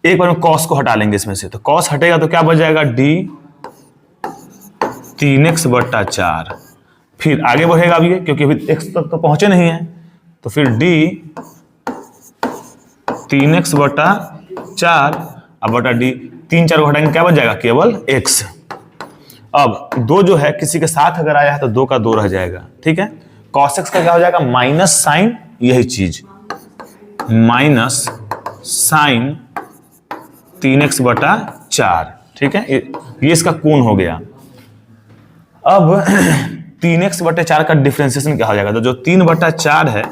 Speaker 1: एक बार में कॉस को हटा लेंगे इसमें से, तो कॉस हटेगा तो क्या बच जाएगा d 3x बटा 4। फिर आगे बढ़ेगा अब ये क्योंकि अभी x तक तो पहुंचे नहीं है, तो फिर d 3x बटा 4 अब बटा d, 3 4 को हटाएंगे क्या बच जाएगा केवल x। अब 2 जो है किसी के साथ अगर आया है तो 2 का 2 रह जाएगा, ठीक है। cos x का क्या हो जाएगा माइनस साइन, यही चीज माइनस साइन 3x बटा 4, ठीक है, ये इसका कोण हो गया। अब 3x बटे 4 का डिफरेंशिएशन क्या हो जाएगा, तो जो 3 बटा 4 है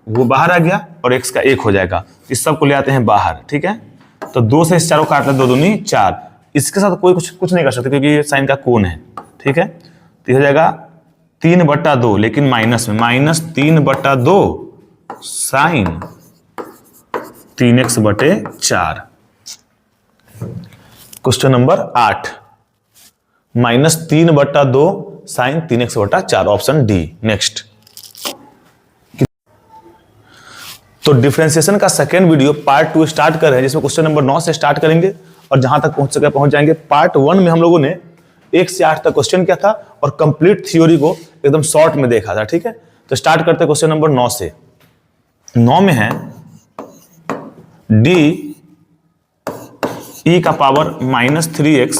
Speaker 1: वो बाहर आ गया और x का 1 हो जाएगा, इस सब को ले आते हैं बाहर, ठीक है। तो 2 से इस 4 को काट ले, 2 दूनी 4, इसके साथ कोई कुछ नहीं कर सकते क्योंकि ये साइन का कोण है, ठीक है। तो हो जाएगा 3 बटा 2 लेकिन माइनस में, माइनस 3 बटा 2 साइन 3x बटे 4। क्वेश्चन नंबर 8 माइनस 3 बटा 2 साइन 3x बटा 4, ऑप्शन डी। नेक्स्ट, तो डिफरेंशिएशन का सेकेंड वीडियो पार्ट 2 स्टार्ट कर रहे हैं जिसमें क्वेश्चन नंबर 9 से स्टार्ट करेंगे और जहां तक पहुंच सके पहुंच जाएंगे। पार्ट 1 में हम लोगों ने 1 से 8 तक क्वेश्चन किया था और कंप्लीट थ्योरी को एकदम शॉर्ट में देखा था, ठीक है। तो स्टार्ट करते हैं क्वेश्चन नंबर 9 से। 9 में है डी ई का पावर -3x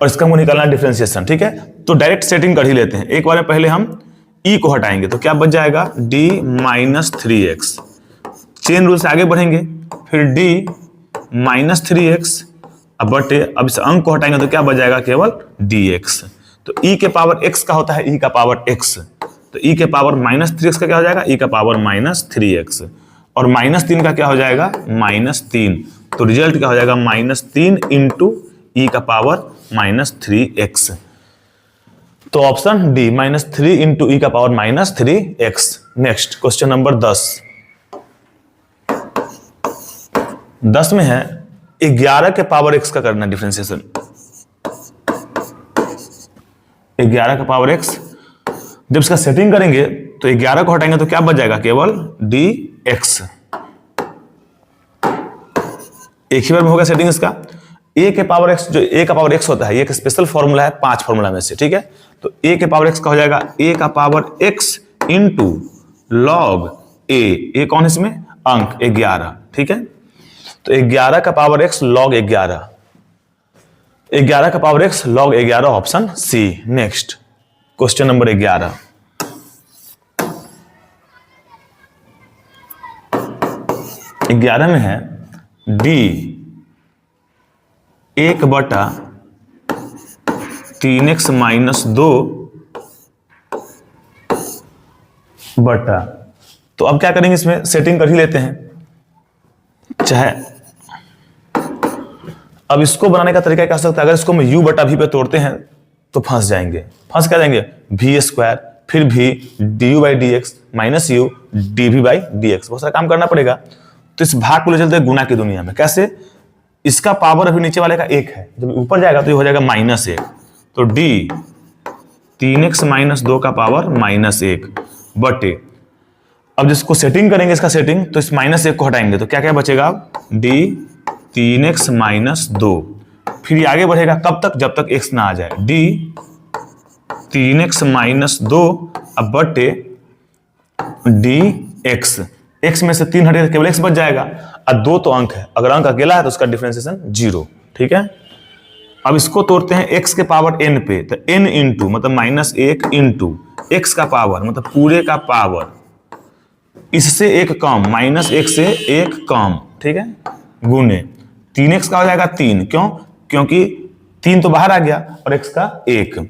Speaker 1: और इसका हमको निकालना डिफरेंशिएशन। ठीक है, तो डायरेक्ट सेटिंग कर ही लेते हैं। एक बार में पहले हम ई को हटाएंगे तो क्या बच जाएगा, डी -3x। चेन रूल से आगे बढ़ेंगे, फिर डी -3x अब बटे, अब इस अंक को हटाएंगे तो क्या बच जाएगा, केवल dx। तो e के पावर x का होता है e का पावर x, तो e के पावर -3x का क्या हो जाएगा, e का पावर -3x, और -3 का क्या हो जाएगा, -3। तो रिजल्ट क्या हो जाएगा, -3 इंटू ई का पावर -3x। तो ऑप्शन डी -3 इंटू ई का power -3x। Next question number 10 में है 11 के पावर x का करना डिफरेंशिएशन। 11 का पावर x जब इसका सेटिंग करेंगे तो 11 को हटाएंगे तो क्या बच जाएगा, केवल dx। एक ही बार में होगा सेटिंग इसका। a के पावर x, जो a का पावर x होता है, ये एक स्पेशल फॉर्मूला है 5 फॉर्मूला में से। ठीक है, तो a के पावर x का हो जाएगा a का power x into log a कौन है इसमें, अंक 11। ठीक है, तो 11 का पावर x लॉग 11, 11 का power x log 11, option C. Next question number 11 में है d 1/3x - 2 बटा, तो अब क्या करेंगे, इसमें सेटिंग कर ही लेते हैं। चाहे अब इसको बनाने का तरीका क्या हो सकता है, अगर इसको हम u बटा v पे तोड़ते हैं तो फंस जाएंगे। फंस क्या जाएंगे, v², फिर v du/dx minus u dv/dx, बहुत सारा काम करना पड़ेगा। तो इस भाग को ले चलते हैं गुना की दुनिया में। कैसे, इसका पावर अभी नीचे वाले का 1 है, जब ऊपर जाएगा तो ये हो जाएगा -1। तो d 3x - 2 का पावर -1 बटे, अब जिसको सेटिंग करेंगे इसका सेटिंग, तो इस -1 को हटाएंगे तो क्या क्या बचेगा, d 3x - 2, फिर ये आगे बढ़ेगा कब तक, जब तक x ना आ जाए, d 3x - 2 अब बटे dx। x में से 3 हटेगा केवल x बच जाएगा, और 2 तो अंक है, अगर अंक अकेला है तो उसका डिफरेंशिएशन 0। ठीक है, अब इसको तोड़ते हैं x के पावर n पे, तो n इंटू मतलब -1 इंटू x का पावर मतलब पूरे का पावर, इससे 1 कम, -1 से 1 कम। ठीक है, गुने 3x का हो जाएगा 3, क्यों, क्योंकि 3 तो बाहर आ गया और x का 1,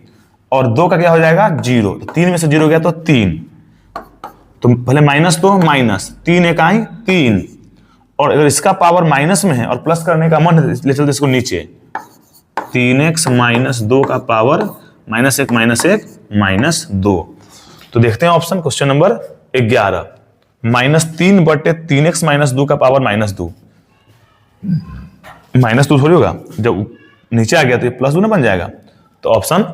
Speaker 1: और 2 का क्या हो जाएगा 0, तो 3 में से 0 गया तो 3, तो पहले माइनस तो माइनस, 3 1 3, और अगर इसका पावर माइनस में है और प्लस करने का मन है ले चलते इसको नीचे, 3x - 2 का पावर -1 - 2। तो देखते हैं ऑप्शन क्वेश्चन नंबर 11, -3 बटे 3x - 2 का पावर -2, -2 थोड़ी होगा, जब नीचे आ गया तो ये +2 ना बन जाएगा, तो option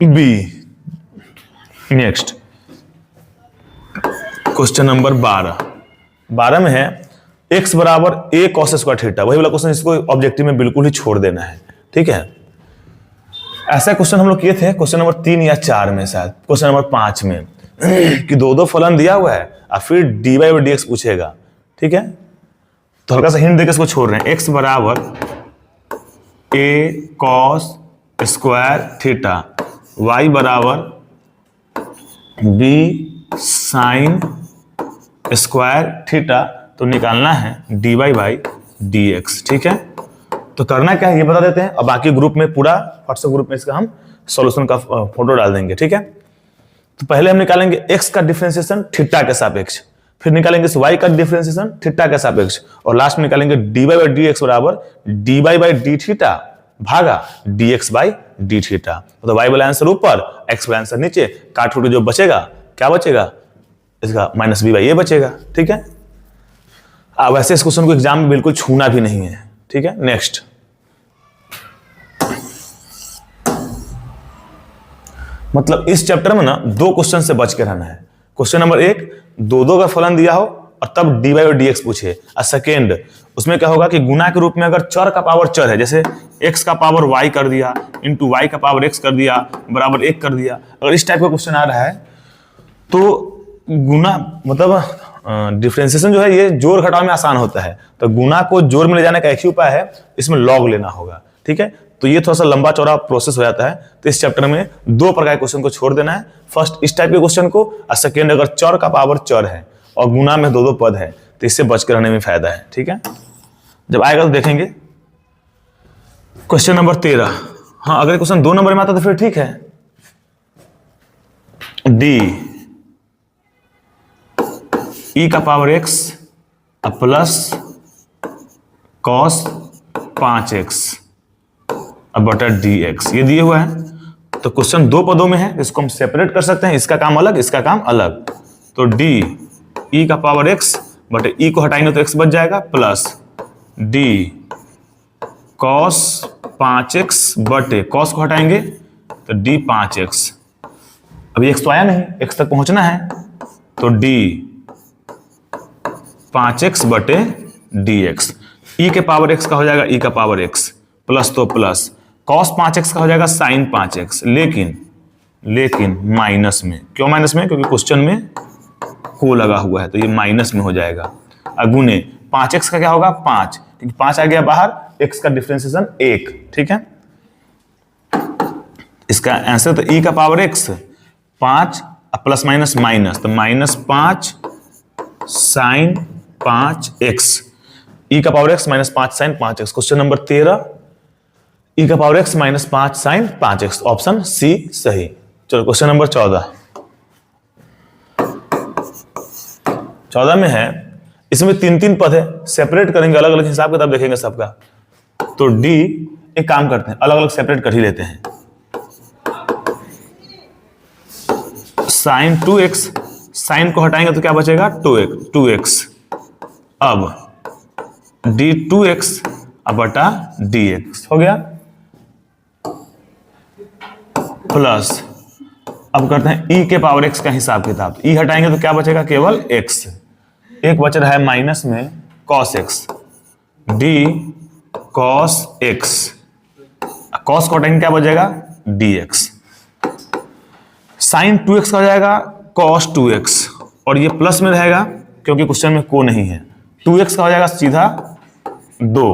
Speaker 1: B. Next question number 12 में है x बराबर a cos स्क्वायर थीटा, वही वाला क्वेश्चन, इसको ऑब्जेक्टिव में बिल्कुल ही छोड़ देना है। ठीक है, ऐसा क्वेश्चन हम लोग किए थे क्वेश्चन नंबर 3 या 4 में, शायद क्वेश्चन नंबर 5 में कि दो फलन दिया हुआ है और फिर dy/dx पूछेगा। ठीक है, तो हल्का सा हिंट देकर इसको छोड़ रहे हैं, x बराबर a cos square theta, y बराबर b साइन स्क्वायर थीटा, तो निकालना है dy/dx। ठीक है, तो करना क्या है ये बता देते हैं, और बाकी ग्रुप में, पूरा व्हाट्सएप ग्रुप में इसका हम सॉल्यूशन का फोटो डाल देंगे। ठीक है, तो पहले हम निकालेंगे x का डिफरेंशिएशन थीटा के सापेक्ष, फिर निकालेंगे y का डिफरेंशिएशन थीटा के सापेक्ष, और लास्ट में निकालेंगे dy/dx बराबर dy/d थीटा भागा dx/d थीटा। तो y वाला आंसर ऊपर, x वाला आंसर नीचे, काट के जो बचेगा क्या बचेगा, इसका -b/a बचेगा। ठीक है, अब वैसे इस क्वेश्चन को एग्जाम में बिल्कुल छूना भी नहीं है। ठीक है, नेक्स्ट मतलब इस चैप्टर में ना 2 क्वेश्चन से बच के रहना है। क्वेश्चन नंबर 1 2 का फलन दिया हो और तब dy/dx पूछे, और सेकेंड उसमें क्या होगा कि गुना के रूप में अगर चर का पावर चर है, जैसे x का पावर y कर दिया इंटू y का पावर x कर दिया बराबर 1 कर दिया, अगर इस टाइप का क्वेश्चन आ रहा है तो गुना मतलब डिफरेंशिएशन जो है ये जोड़ घटाव में आसान होता है, तो गुना को जोड़ में ले जाने का एक ही उपाय है, इसमें लॉग लेना होगा। ठीक है, तो ये थोड़ा सा लंबा चौड़ा प्रोसेस हो जाता है। तो इस चैप्टर में दो प्रकार के क्वेश्चन को छोड़ देना है, फर्स्ट इस टाइप के क्वेश्चन को, और सेकेंड अगर चर का पावर चर है और गुना में दो दो पद है तो इससे बच कर रहने में फायदा है। ठीक है, जब आएगा तो देखेंगे। क्वेश्चन नंबर 13, हाँ अगर क्वेश्चन 2 नंबर में आता तो फिर ठीक है। डी ई का power x plus cos 5x अब बटा dx, ये दिए हुआ है। तो क्वेश्चन 2 पदों में है, इसको हम सेपरेट कर सकते हैं, इसका काम अलग इसका काम अलग। तो d e का पावर x बटे e को हटाएंगे तो x बच जाएगा, प्लस d cos 5x बटे cos को हटाएंगे तो d 5x। अभी x तो आया नहीं, x तक पहुंचना है, तो d 5x बटे dx। e के पावर x का हो जाएगा e का पावर x, प्लस तो प्लस cos 5x का हो जाएगा sin 5x, लेकिन माइनस में। क्यों माइनस में? क्योंकि क्वेश्चन में को लगा हुआ है, तो ये माइनस में हो जाएगा। अगुने 5x का क्या होगा 5, क्योंकि 5 आ गया बाहर, x का डिफरेंशिएशन 1। ठीक है, इसका आंसर तो e का power x 5 plus minus minus, तो -5 sin 5x, e का power x -5 sin 5x। Question number 13, e का power x -5 sin 5x, option C सही। चलो क्वेश्चन नंबर 14 में है, इसमें 3 पद है, सेपरेट करेंगे, अलग अलग हिसाब किताब देखेंगे सबका। तो d एक काम करते हैं, अलग अलग सेपरेट कर ही लेते हैं। sin 2x, sin को हटाएंगे तो क्या बचेगा 2x। अब d 2x अब बटा dx हो गया, प्लस अब करते हैं e के पावर x का हिसाब किताब। e हटाएंगे तो क्या बचेगा केवल x, एक बच रहा है माइनस में cos x, d cos x, cos को हटाएंगे क्या बचेगा dx। sin 2x का हो जाएगा cos 2x, और ये प्लस में रहेगा क्योंकि क्वेश्चन में को नहीं है। 2x का हो जाएगा सीधा 2,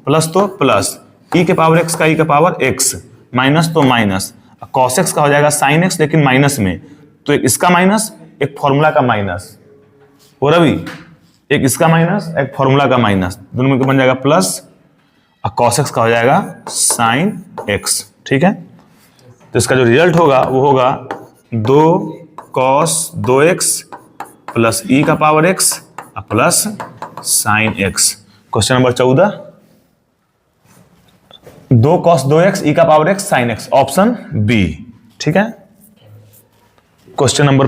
Speaker 1: प्लस तो प्लस, e के पावर x का e का पावर x, माइनस तो माइनस, cos x का हो जाएगा sin x लेकिन माइनस में, तो एक इसका माइनस एक फॉर्मूला का माइनस, और अभी एक इसका माइनस एक फॉर्मूला का माइनस, दोनों में बन जाएगा प्लस, और cos x का हो जाएगा sin x। ठीक है, तो इसका जो रिजल्ट होगा वो होगा 2 cos 2x प्लस e का power x plus sin x। Question number 14, 2 cos 2x e का power x sin x, option B. ठीक है, क्वेश्चन नंबर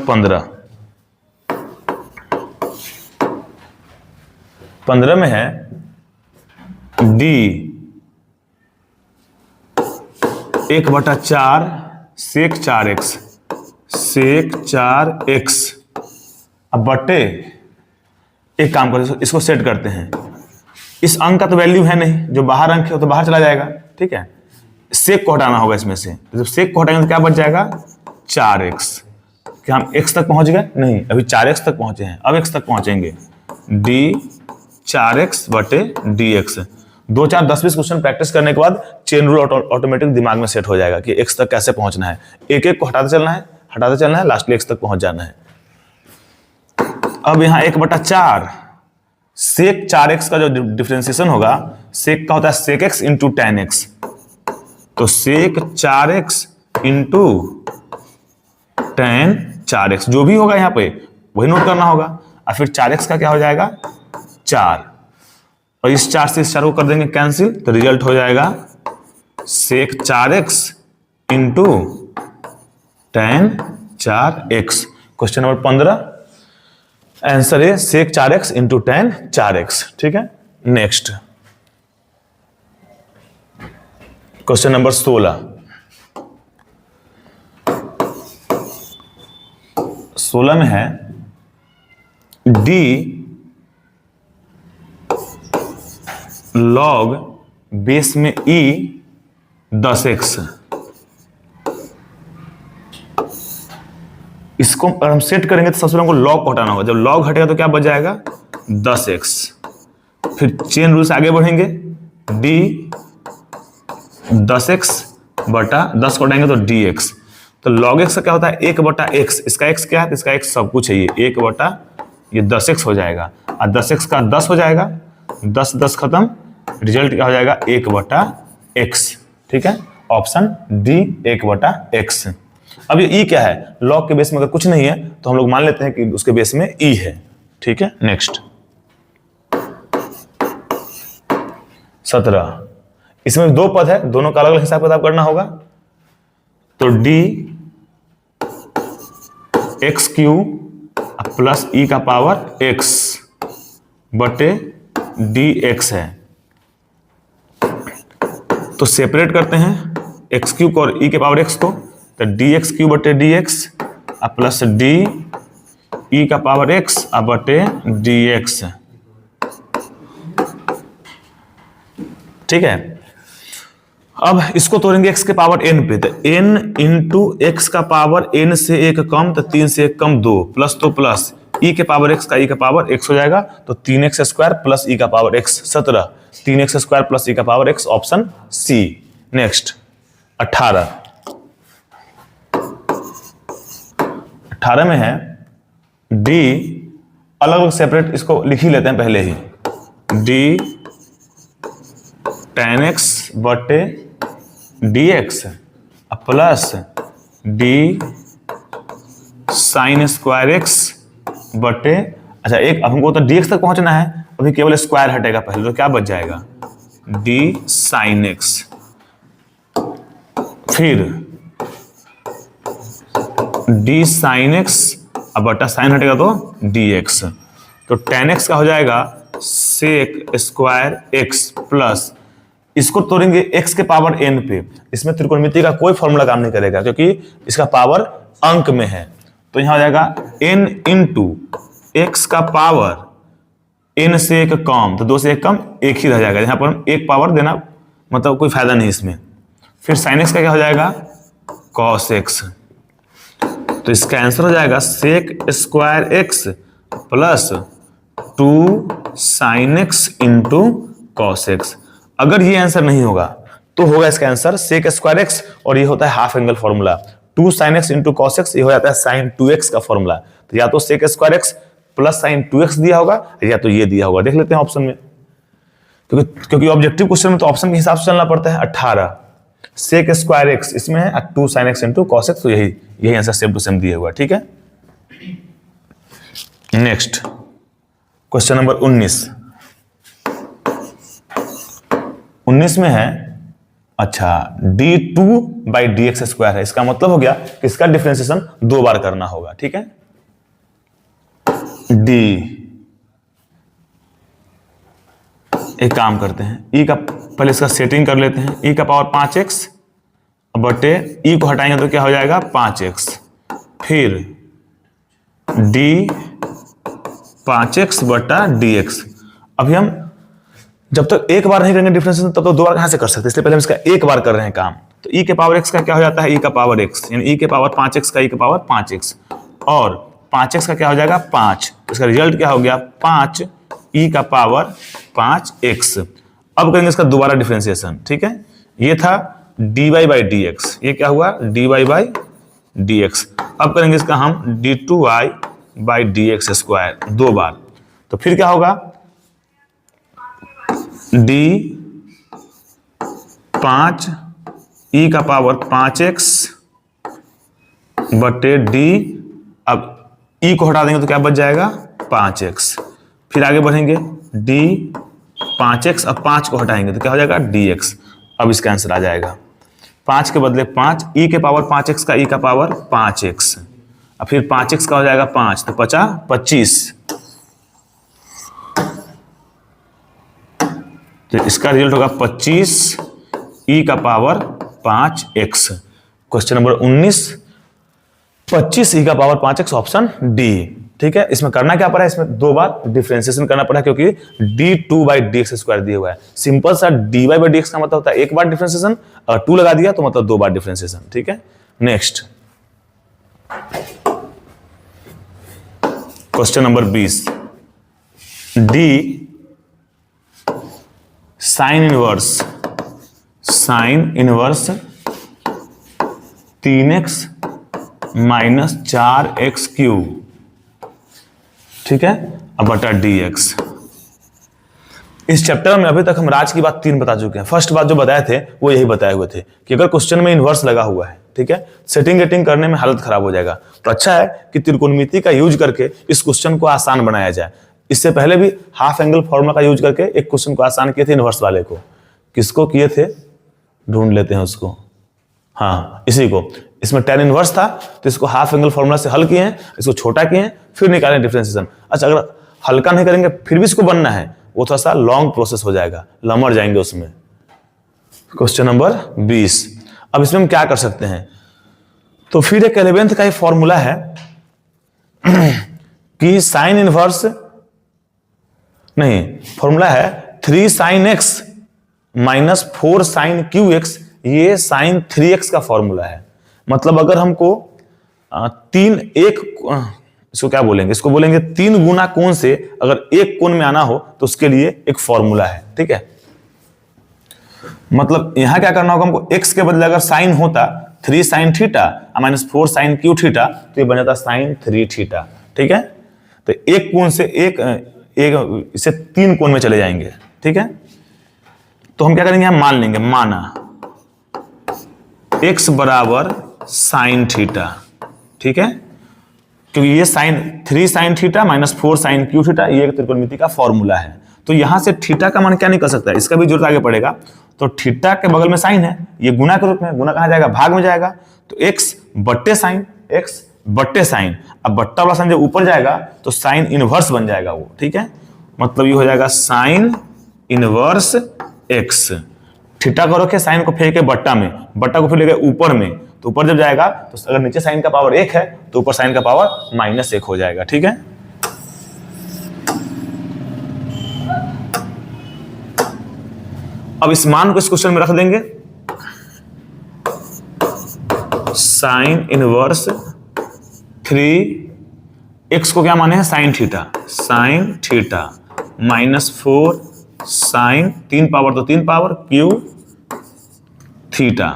Speaker 1: 15 में है d 1/4 sec 4x अब बटे, एक काम करें इसको सेट करते हैं, इस अंक का तो वैल्यू है नहीं, जो बाहर अंक है वो तो बाहर चला जाएगा। ठीक है, सेक को हटाना होगा इसमें से, तो जब सेक को हटाएंगे तो क्या बच जाएगा 4x। क्या हम x तक पहुंच गए? नहीं, अभी 4x तक पहुंचे हैं, अब x तक पहुंचेंगे, d 4x बटे dx। 2 4 10 20 क्वेश्चन प्रैक्टिस करने के बाद चेन रूल ऑटोमेटिक दिमाग में सेट हो जाएगा कि x तक कैसे पहुंचना है, एक एक को हटाते चलना है, लास्ट में x तक पहुंच जाना है। अब यहाँ 1/4 सेक 4x का जो डिफरेंशिएशन होगा, सेक का होता है सेक x इंटू टेन एक्स, तो सेक 4x इंटू टेन 4x, जो भी होगा यहाँ पे वही नोट करना होगा। और फिर 4x का क्या हो जाएगा 4, और इस 4 से इस 4 को कर देंगे कैंसिल, तो रिजल्ट हो जाएगा सेक 4x into ten 4x। Question number 15, answer है सेक 4x इंटू टेन 4x। ठीक है, नेक्स्ट क्वेश्चन नंबर 16 में है d log बेस में e 10x, इस इसको अगर हम सेट करेंगे तो सबसे पहले हमको लॉग को हटाना होगा। जब लॉग हटेगा तो क्या बच जाएगा 10x। फिर चेन रूल से आगे बढ़ेंगे, d 10x बटा 10 को हटाएंगे तो dx। तो log x का क्या होता है 1 बटा x, इसका x क्या है, इसका x सब कुछ है, ये 1 बटा ये 10x हो जाएगा, और 10x का 10 हो जाएगा, 10 10 खत्म, रिजल्ट क्या हो जाएगा 1 बटा x। ठीक है, ऑप्शन डी 1 बटा x। अब ये e क्या है, लॉग के बेस में अगर कुछ नहीं है तो हम लोग मान लेते हैं कि उसके बेस में e है। ठीक है, नेक्स्ट 17, इसमें दो पद है, दोनों का अलग अलग हिसाब किताब करना होगा। तो d एक्स क्यू प्लस ई का पावर x बटे डी एक्स है। तो सेपरेट करते हैं एक्स क्यू को और ई के पावर x को, तो डी एक्स क्यू बटे D x plus D E का पावर x बटे डी एक्स। ठीक है, अब इसको तोड़ेंगे x के पावर n पे, तो n इंटू एक्स का पावर n से 1 कम, तो 3 से 1 कम 2, प्लस तो प्लस e के पावर x का e का पावर x हो जाएगा, तो 3x स्क्वायर प्लस e का power x 17, 3x square plus e का power x, option C. Next 18 में है d, अलग अलग सेपरेट इसको लिख ही लेते हैं पहले ही, d tan x बटे dx plus d sine square x बटे, अच्छा एक हमको तो dx तक पहुंचना है, अभी केवल स्क्वायर हटेगा पहले, तो क्या बच जाएगा d साइन x, फिर d साइन x बटा साइन हटेगा तो dx, तो tan x का हो जाएगा सेक स्क्वायर x प्लस, इसको तोड़ेंगे x के पावर n पे, इसमें त्रिकोणमिति का कोई फॉर्मूला काम नहीं करेगा क्योंकि इसका पावर अंक में है, तो यहां हो जाएगा n इंटू एक्स का पावर n से 1 कम, तो 2 से 1 कम 1 ही रह जाएगा, यहां पर हम 1 पावर देना मतलब कोई फायदा नहीं इसमें। फिर साइन x का क्या हो जाएगा cos x, तो इसका आंसर हो जाएगा sec square x plus 2 sine x into cos x। अगर ये आंसर नहीं होगा तो होगा इसका आंसर सेक स्क्वायर x, और ये होता है half angle formula, 2 sine x into cos x, ये हो जाता है साइन 2x का फॉर्मूला। तो या तो sec square x plus sine 2x दिया होगा, या तो ये दिया होगा, देख लेते हैं ऑप्शन में, क्योंकि ऑब्जेक्टिव क्वेश्चन में तो ऑप्शन के हिसाब से चलना पड़ता है। 18 सेक स्क्वायर x इसमें है, 2 sine x into cos x, तो यही आंसर सेम टू सेम दिया हुआ। ठीक है, नेक्स्ट क्वेश्चन नंबर 19 में है, अच्छा d2 by D x square है, इसका मतलब हो गया कि इसका डिफरेंशिएशन 2 बार करना होगा। ठीक है, d, एक काम करते हैं, e का पहले इसका सेटिंग कर लेते हैं, e का पावर 5x बटे e को हटाएंगे तो क्या हो जाएगा 5x, फिर d 5x बटा dx। अभी हम जब तक एक बार नहीं करेंगे डिफरेंशिएशन तब तो 2 बार कहां से कर सकते हैं, इसलिए पहले हम इसका एक बार कर रहे हैं काम। तो e के पावर x का क्या हो जाता है e का पावर x, यानी e के पावर 5x का e के पावर 5x, और 5x का क्या हो जाएगा 5, इसका रिजल्ट क्या हो गया 5 e का पावर 5x। अब करेंगे इसका दोबारा डिफरेंशिएशन। ठीक है, ये था dy बाई dx, ये क्या हुआ dy बाई dx। अब करेंगे इसका हम d2y बाई dx स्क्वायर 2 बार, तो फिर क्या होगा d 5 e का पावर 5x बटे d, अब e को हटा देंगे तो क्या बच जाएगा 5x, फिर आगे बढ़ेंगे d 5x, अब 5 को हटाएंगे तो क्या हो जाएगा dx। अब इसका आंसर आ जाएगा 5 के बदले 5, e के पावर 5x का e का पावर 5x, अब फिर 5x का हो जाएगा 5, तो 25, तो इसका रिजल्ट होगा 25 e का power 5x। Question number 19, 25 e का पावर 5x, ऑप्शन डी। ठीक है, इसमें करना क्या पड़ा है, इसमें 2 बार डिफरेंशिएशन करना पड़ा क्योंकि d2 बाई dx स्क्वायर दिया हुआ है। सिंपल सा dy बाई dx का मतलब होता है एक बार डिफरेंशिएशन, अगर 2 लगा दिया तो मतलब 2 बार डिफरेंशिएशन। ठीक है, next question number 20, D sine inverse 3x minus 4x cube, ठीक है, अब बटा dx। इस चैप्टर में अभी तक हम राज की बात 3 बता चुके हैं। फर्स्ट बात जो बताए थे वो यही बताए हुए थे कि अगर क्वेश्चन में इन्वर्स लगा हुआ है, ठीक है, सेटिंग गेटिंग करने में हालत खराब हो जाएगा, तो अच्छा है कि त्रिकोणमिति का यूज करके इस क्वेश्चन को आसान बनाया जाए। इससे पहले भी हाफ एंगल फॉर्मूला का यूज करके एक क्वेश्चन को आसान किए थे इन्वर्स वाले को। किसको किए थे, ढूंढ लेते हैं उसको, हाँ इसी को। इसमें tan इनवर्स था तो इसको हाफ एंगल फॉर्मूला से हल किए हैं, इसको छोटा किए हैं, फिर निकालें डिफरेंशिएशन। अच्छा, अगर हल्का नहीं करेंगे फिर भी इसको बनना है, वो थोड़ा सा लॉन्ग प्रोसेस हो जाएगा, लमर जाएंगे उसमें। क्वेश्चन नंबर 20, अब इसमें हम क्या कर सकते हैं, तो फिर एक 11th का ही फॉर्मूला है कि साइन इनवर्स नहीं, फॉर्मूला है 3 sin x minus 4 sin QX, ये sin 3x का फॉर्मूला है। मतलब अगर हमको इसको क्या बोलेंगे, इसको बोलेंगे 3 गुना कोण से अगर एक कोण में आना हो तो उसके लिए एक फॉर्मूला है, ठीक है। मतलब यहां क्या करना होगा हमको, x के बदले अगर साइन होता 3 sin theta minus 4 sin cube theta, तो ये बन जाता sin 3 थीटा, ठीक है। तो एक कोण से एक इसे 3 कोण में चले जाएंगे, ठीक है। तो हम क्या करेंगे, हम मान लेंगे, माना x बराबर साइन थीटा, ठीक है, क्योंकि ये sine 3 sin theta minus 4 sin cube theta ये एक त्रिकोणमिति का फॉर्मूला है। तो यहां से थीटा का मान क्या निकल सकता है, इसका भी जरूरत आगे पड़ेगा। तो थीटा के बगल में साइन है, ये गुना के रूप में, गुना कहां जाएगा, भाग में जाएगा, तो x बट्टे साइन, अब बट्टा वाला साइन जब ऊपर जाएगा तो साइन इनवर्स बन जाएगा वो, ठीक है। मतलब ये हो जाएगा साइन इनवर्स x, थीटा को रखे साइन को फेंके बट्टा में, बट्टा को फिर ले गए ऊपर में, तो ऊपर जब जाएगा तो अगर नीचे साइन का पावर 1 है तो ऊपर साइन का पावर -1 हो जाएगा, ठीक है। अब इस मान को इस क्वेश्चन में रख देंगे, साइन इनवर्स 3x को क्या माने हैं, sine theta minus 4 sine 3 power तो 3 पावर क्यू थीटा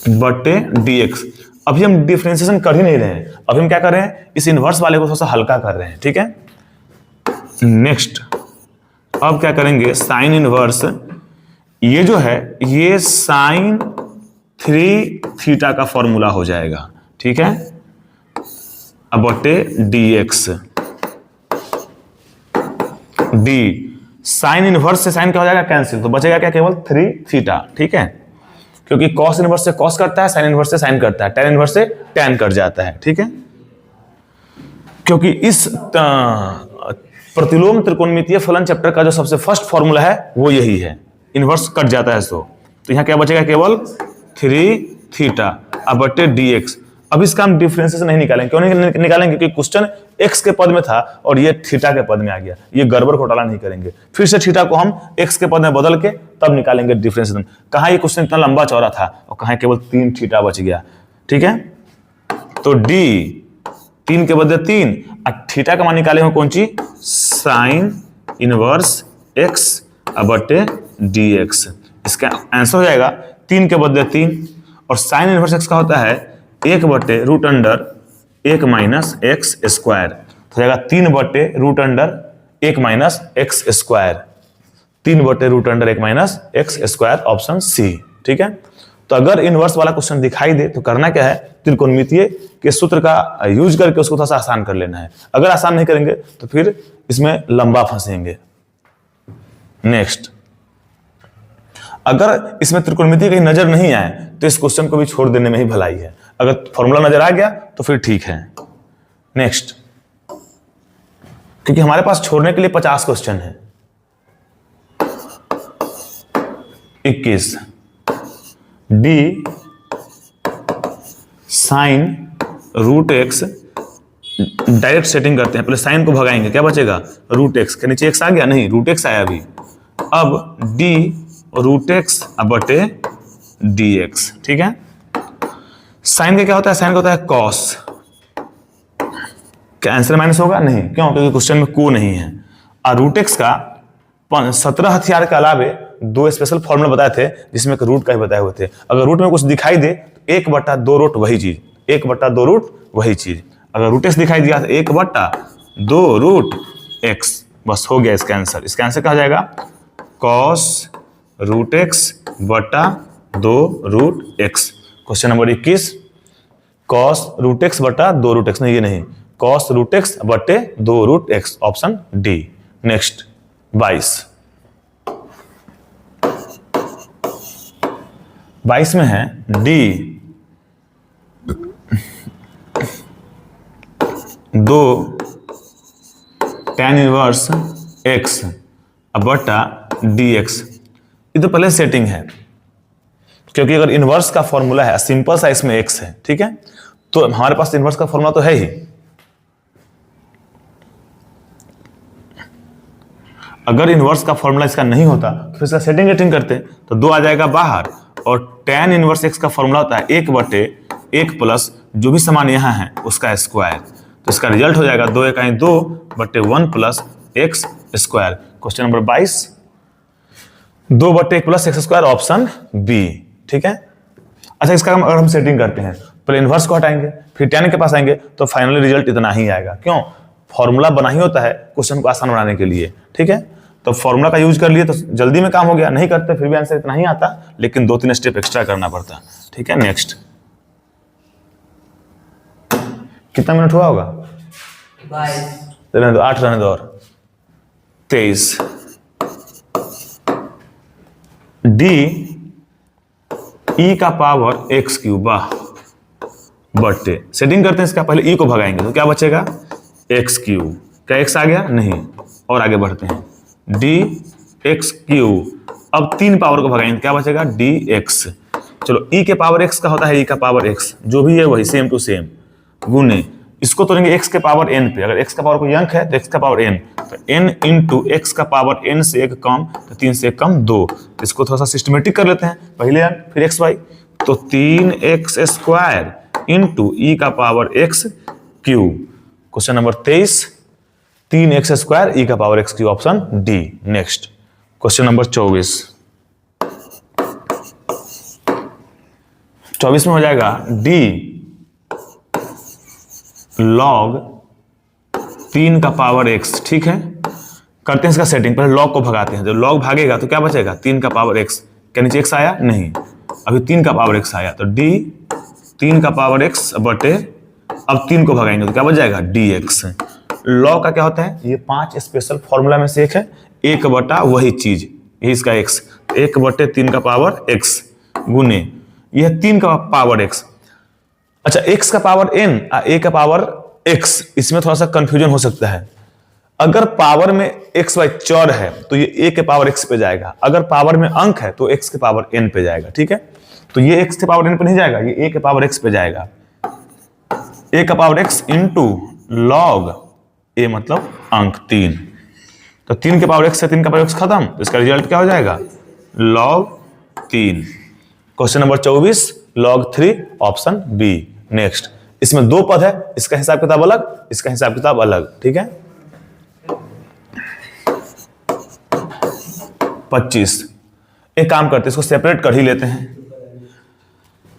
Speaker 1: बटे dx। अभी हम डिफरेंशिएशन कर ही नहीं रहे हैं, अभी हम क्या कर रहे हैं, इस इनवर्स वाले को थोड़ा सा हल्का कर रहे हैं, ठीक है। नेक्स्ट अब क्या करेंगे, साइन इनवर्स ये जो है ये साइन 3 थीटा का फॉर्मूला हो जाएगा, ठीक है, अब बटे dx। डी साइन इनवर्स से साइन क्या हो जाएगा, कैंसिल, तो बचेगा क्या, केवल 3 थीटा, ठीक है, क्योंकि कॉस इनवर्स से कॉस करता है, साइन इनवर्स से साइन करता है, टैन इनवर्स से टैन कट जाता है, ठीक है। क्योंकि इस प्रतिलोम त्रिकोणमितीय फलन चैप्टर का जो सबसे फर्स्ट फॉर्मूला है वो यही है, इनवर्स कट जाता है तो यहां क्या बचेगा, केवल 3 थीटा अब बटे dx। अब इसका हम डिफरेंशिएशन नहीं निकालेंगे, क्यों नहीं निकालेंगे, क्योंकि क्वेश्चन x के पद में था और ये थीटा के पद में आ गया, ये गड़बड़ घोटाला नहीं करेंगे, फिर से थीटा को हम x के पद में बदल के तब निकालेंगे डिफरेंशिएशन। कहां ये क्वेश्चन इतना लंबा चौड़ा था और कहां केवल 3 थीटा बच गया, ठीक है। तो d 3 के बदले 3 और थीटा का मान निकाले हो कौन सी, साइन इनवर्स x बटे dx। इसका आंसर हो जाएगा 3 के बदले 3 और साइन इनवर्स x का होता है 1 बटे root under 1 minus x square, हो जाएगा 3 बटे root under 1 minus x square, 3 बटे root under 1 minus x square, option C, ठीक है। तो अगर इनवर्स वाला क्वेश्चन दिखाई दे तो करना क्या है, त्रिकोणमितीय के सूत्र का यूज करके उसको थोड़ा सा आसान कर लेना है। अगर आसान नहीं करेंगे तो फिर इसमें लंबा फंसेंगे। नेक्स्ट, अगर इसमें त्रिकोणमिति कहीं नजर नहीं आए तो इस क्वेश्चन को भी छोड़ देने में ही भलाई है, अगर फॉर्मूला नजर आ गया तो फिर ठीक है। नेक्स्ट, क्योंकि हमारे पास छोड़ने के लिए 50 क्वेश्चन है। 21 d sine root x, direct setting करते हैं, पहले साइन को भगाएंगे, क्या बचेगा, रूट एक्स के नीचे एक्स आ गया, नहीं रूट एक्स आया अभी, अब डी रूट एक्स बटे डी एक्स, ठीक है। साइन का क्या होता है, साइन का होता है कॉस, क्या आंसर माइनस होगा? नहीं, क्यों? क्योंकि क्वेश्चन में को नहीं है। और रूट एक्स का 17 हथियार के अलावे 2 स्पेशल फॉर्मूला बताए थे जिसमें एक रूट का ही बताए हुए थे। अगर रूट में कुछ दिखाई दे तो 1/2 रूट वही चीज, 1/2 रूट वही चीज। अगर रूट एक्स दिखाई दिया तो 1/2 रूट एक्स, बस हो गया इसका आंसर। इसका आंसर क्या हो जाएगा? कॉस रूट एक्स बटा 2 root x. Question number 21, cos root x बटा 2 रूट एक्स, नहीं ये नहीं, कॉस रूट एक्स बटे 2 root x, option D. Next 22 में है डी 2 tan इनवर्स एक्स बटा डी एक्स। ये तो पहले सेटिंग है, क्योंकि अगर इनवर्स का फॉर्मूला है, सिंपल सा इसमें एक्स है, ठीक है, तो हमारे पास इनवर्स का फॉर्मूला तो है ही। अगर इनवर्स का फॉर्मूला इसका नहीं होता तो फिर इसका सेटिंग वेटिंग करते तो 2 आ जाएगा बाहर, और tan इनवर्स एक्स का फॉर्मूला होता है 1/1 प्लस जो भी समान यहाँ है उसका स्क्वायर। तो इसका रिजल्ट हो जाएगा 2 × 2 बटे 1 plus x square. Question number 22, 2/1 plus x square, option B. ठीक है। अच्छा, इसका अगर हम सेटिंग करते हैं, पहले इनवर्स को हटाएंगे फिर tan के पास आएंगे तो फाइनली रिजल्ट इतना ही आएगा। क्यों? फॉर्मूला बना ही होता है क्वेश्चन को आसान बनाने के लिए। ठीक है, तो फॉर्मूला का यूज कर लिए तो जल्दी में काम हो गया, नहीं करते फिर भी आंसर इतना ही आता, लेकिन 2-3 स्टेप एक्स्ट्रा करना पड़ता। ठीक है, नेक्स्ट। कितना मिनट हुआ होगा? 8 रहने दो और 23। डी ई का पावर एक्स क्यूब बटे, सेटिंग करते हैं इसका, पहले ई को भगाएंगे तो क्या बचेगा? X cube. क्या एक्स आ गया? नहीं, और आगे बढ़ते हैं, डी एक्स क्यूब। अब 3 पावर को भगाएंगे क्या बचेगा? D x. चलो, ई के पावर एक्स का होता है ई का पावर एक्स, जो भी है वही सेम टू सेम, गुने इसको तोड़ेंगे एक्स के पावर एन पे। अगर एक्स का पावर कोई अंक है तो एक्स का पावर एन, तो एन इंटू एक्स का पावर एन से 1 कम, तो 3 से कम 2। तो इसको थोड़ा सा सिस्टमेटिक कर लेते हैं, पहले अंक फिर एक्स वाई, तो 3x स्क्वायर इंटू ई का power x cube. Question number 23, 3x square e का power x cube, option D. Next question number 24 में हो जाएगा डी लॉग 3 का पावर x। ठीक है, करते हैं इसका सेटिंग, पहले लॉग को भगाते हैं, जब लॉग भागेगा तो क्या बचेगा? 3 का पावर x। क्या नीचे x आया? नहीं, अभी 3 का पावर x आया, तो d 3 का पावर x बटे, अब 3 को भगाएंगे तो क्या बच जाएगा? dx। लॉग का क्या होता है? ये 5 स्पेशल फॉर्मूला में से एक है, 1 बटा वही चीज, यही इसका x, 1/3 का पावर x गुने यह 3 का पावर x। अच्छा, x का पावर n a का पावर x, इसमें थोड़ा सा कंफ्यूजन हो सकता है। अगर पावर में x y चर है तो ये a के पावर x पे जाएगा, अगर पावर में अंक है तो x के पावर n पे जाएगा। ठीक है, तो ये x के पावर n पे नहीं जाएगा, ये a के पावर x पे जाएगा। a का power x into log a मतलब अंक 3, तो 3 के पावर x से 3 का पावर x खत्म, तो इसका रिजल्ट क्या हो जाएगा? Log 3। Question number 24, log 3, option B. Next, इसमें 2 पद है, इसका हिसाब किताब अलग, इसका हिसाब किताब अलग। ठीक है, 25। एक काम करते हैं, इसको सेपरेट कर ही लेते हैं।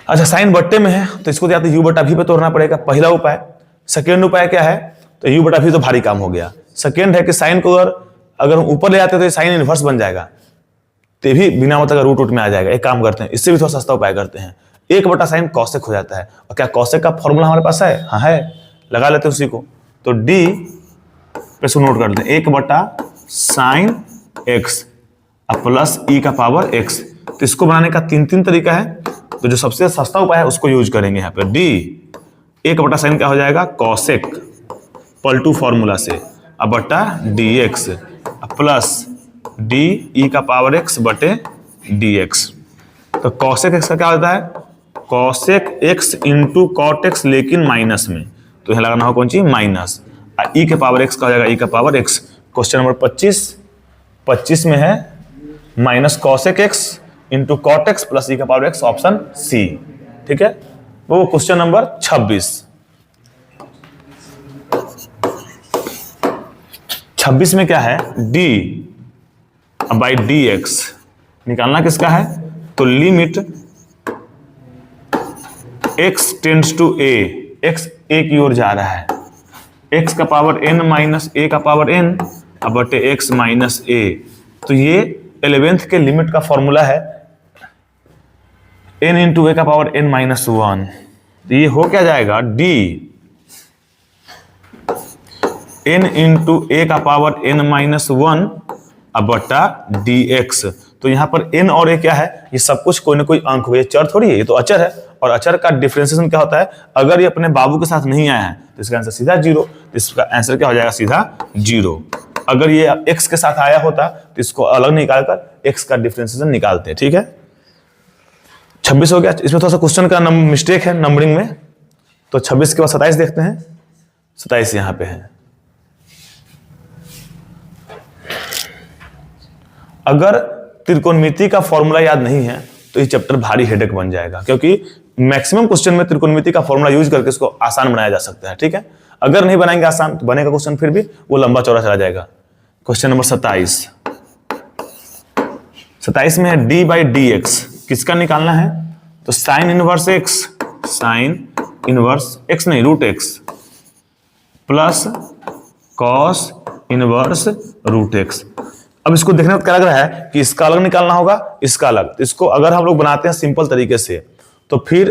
Speaker 1: अच्छा, साइन बट्टे में है तो इसको या तो u बटा v पे तोड़ना पड़ेगा, पहला उपाय। सेकेंड उपाय क्या है? तो u बटा v तो भारी काम हो गया। सेकेंड है कि साइन को अगर हम ऊपर ले आते तो साइन इनवर्स बन जाएगा, तो भी बिना मतलब रूट में आ जाएगा। एक काम करते हैं, इससे भी थोड़ा सस्ता उपाय करते हैं, 1/sin कॉसेक हो जाता है। और क्या कॉसेक का फॉर्मूला हमारे पास है? हाँ है, लगा लेते हैं उसी को। तो d पे इसको नोट कर लेते हैं, 1/sin x प्लस e का पावर x। तो इसको बनाने का 3 तरीका है, तो जो सबसे सस्ता उपाय है उसको यूज करेंगे यहाँ पे। d 1/sin क्या हो जाएगा? कॉसेक पलटू फॉर्मूला से, अब बटा dx प्लस d e का पावर x बटे dx। तो कॉसेक x का क्या होता है? Cosec x into cot x, लेकिन माइनस में, तो यहाँ लगाना हो कौन सी? माइनस। e के पावर x का हो जाएगा e का पावर x। क्वेश्चन नंबर 25 में है minus cosec x into cot x plus e का पावर x, ऑप्शन सी। ठीक है, वो क्वेश्चन नंबर 26। 26 में क्या है, डी बाई डी एक्स निकालना किसका है, तो limit x tends to a, x a की ओर जा रहा है, x का पावर n माइनस a का पावर n बटे x माइनस a। तो ये 11th के लिमिट का फॉर्मूला है n इंटू ए का पावर n माइनस 1। तो ये हो क्या जाएगा, d n इंटू ए का पावर n माइनस 1 बटा dx। तो यहाँ पर n और a क्या है, ये सब कुछ कोई ना कोई अंक हुए, चर थोड़ी है, ये तो अचर है। और अचर का डिफरेंशिएशन क्या होता है, अगर ये अपने बाबू के साथ नहीं आया है तो इसका आंसर सीधा 0, तो इसका आंसर क्या हो जाएगा, सीधा 0। अगर ये x के साथ आया होता तो इसको अलग निकालकर x का डिफरेंशिएशन निकालते हैं। ठीक है, 26 हो गया। इसमें थोड़ा सा क्वेश्चन का मिस्टेक है नंबरिंग में, तो 26 के बाद 27 देखते हैं। 27 यहाँ पे है। अगर त्रिकोणमिति का फॉर्मूला याद नहीं है तो ये चैप्टर भारी हेडेक बन जाएगा, क्योंकि मैक्सिमम क्वेश्चन में त्रिकोणमिति का फॉर्मूला यूज करके इसको आसान बनाया जा सकता है। ठीक है, अगर नहीं बनाएंगे आसान तो बनेगा क्वेश्चन फिर भी वो लंबा चौड़ा चला जाएगा। क्वेश्चन नंबर 27 में है डी बाई डी एक्स, किसका निकालना है, तो sine inverse x, sine inverse x नहीं root x plus cos inverse root x. अब इसको देखने में क्या लग रहा है कि इसका अलग निकालना होगा, इसका अलग। तो इसको अगर हम लोग बनाते हैं सिंपल तरीके से, तो फिर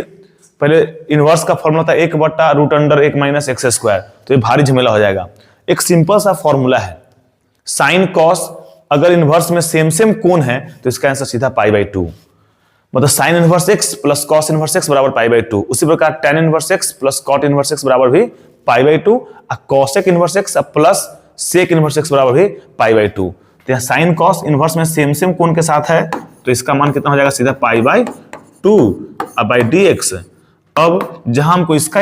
Speaker 1: पहले इनवर्स का फॉर्मूला था 1 बटा root under 1 minus x square, तो ये भारी झमेला हो जाएगा। एक सिंपल सा फॉर्मूला है, साइन कॉस अगर इनवर्स में सेम सेम कोण है तो इसका आंसर सीधा पाई बाई 2, मतलब sine inverse x plus cos inverse x बराबर पाई बाई 2। उसी प्रकार tan inverse x plus cot inverse x बराबर भी पाई बाई 2, और cosec inverse x plus sec inverse x बराबर भी पाई बाई 2। तो यहाँ साइन कॉस इनवर्स में सेम सेम कोण के साथ है, तो इसका मान कितना हो जाएगा, सीधा पाई बाई 2 अब बाई डी एक्स। अब जहां हमको इसका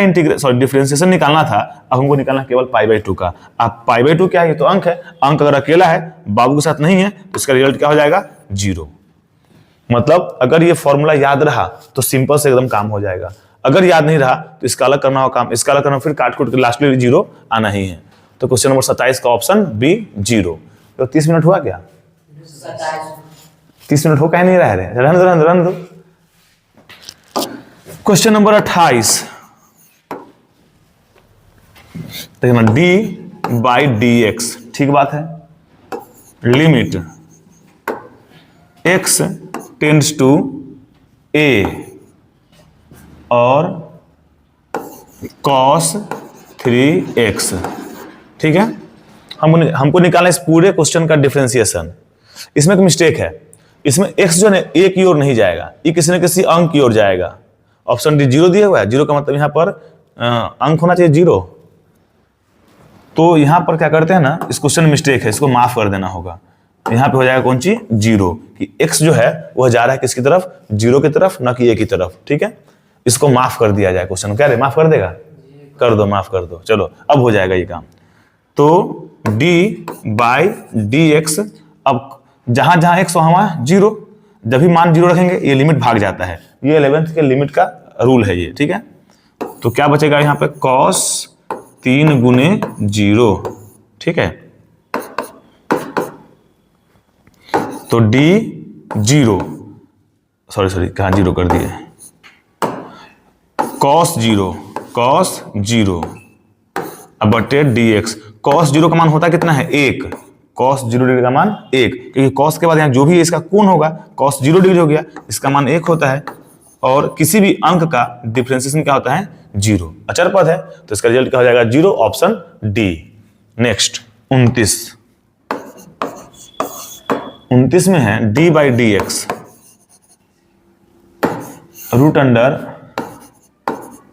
Speaker 1: डिफरेंशिएशन निकालना था, अब हमको निकालना केवल पाई बाई 2 का। अब पाई बाई 2 क्या है, ये तो अंक है, अंक अगर अकेला है बाबू के साथ नहीं है तो इसका रिजल्ट क्या हो जाएगा, 0। मतलब अगर ये फॉर्मूला याद रहा तो सिंपल से एकदम काम हो जाएगा, अगर याद नहीं रहा तो इसका अलग करना होगा काम, इसका अलग करना, फिर काट कूट के लास्ट में 0 आना ही है। तो क्वेश्चन नंबर 27 का ऑप्शन बी 0। तो 30 मिनट हुआ क्या, 30 मिनट हो कहीं नहीं रह रहे, रहने दो। क्वेश्चन नंबर 28 देखना, डी बाई डी एक्स, ठीक बात है, limit x tends to a और cos 3x। ठीक है, हमको निकालना इस पूरे क्वेश्चन का डिफरेंशिएशन। इसमें एक मिस्टेक है, इसमें x जो है a की ओर नहीं जाएगा, ये किसी न किसी अंक की ओर जाएगा। ऑप्शन डी 0 दिया हुआ है, 0 का मतलब यहां पर अंक होना चाहिए 0। तो यहां पर क्या करते हैं ना, इस क्वेश्चन में मिस्टेक है, इसको माफ कर देना होगा। यहां पे हो जाएगा कौन सी 0, कि x जो है वह जा रहा है किसकी तरफ, 0 की तरफ, ना कि a की तरफ। ठीक है, इसको माफ कर दिया जाए। क्वेश्चन क्या रे, माफ कर देगा, कर दो, माफ कर दो। चलो अब हो जाएगा ये काम। तो d बाई डी एक्स, अब जहां जहां x वहां 0, जब भी मान 0 रखेंगे ये लिमिट भाग जाता है, ये 11th के लिमिट का रूल है ये। ठीक है, तो क्या बचेगा यहाँ पे, cos 3 गुने 0। ठीक है, तो d 0, सॉरी कहाँ 0 कर दिए, cos 0 अब बटे dx। cos 0 का मान होता कितना है, 1। cos 0 डिग्री का मान 1, क्योंकि cos के बाद यहाँ जो भी इसका कोण होगा cos 0 डिग्री हो गया, इसका मान 1 होता है। और किसी भी अंक का डिफरेंशिएशन क्या होता है, 0। अचर पद है तो इसका रिजल्ट क्या हो जाएगा, 0, ऑप्शन डी। नेक्स्ट 29 में है d by D x, root under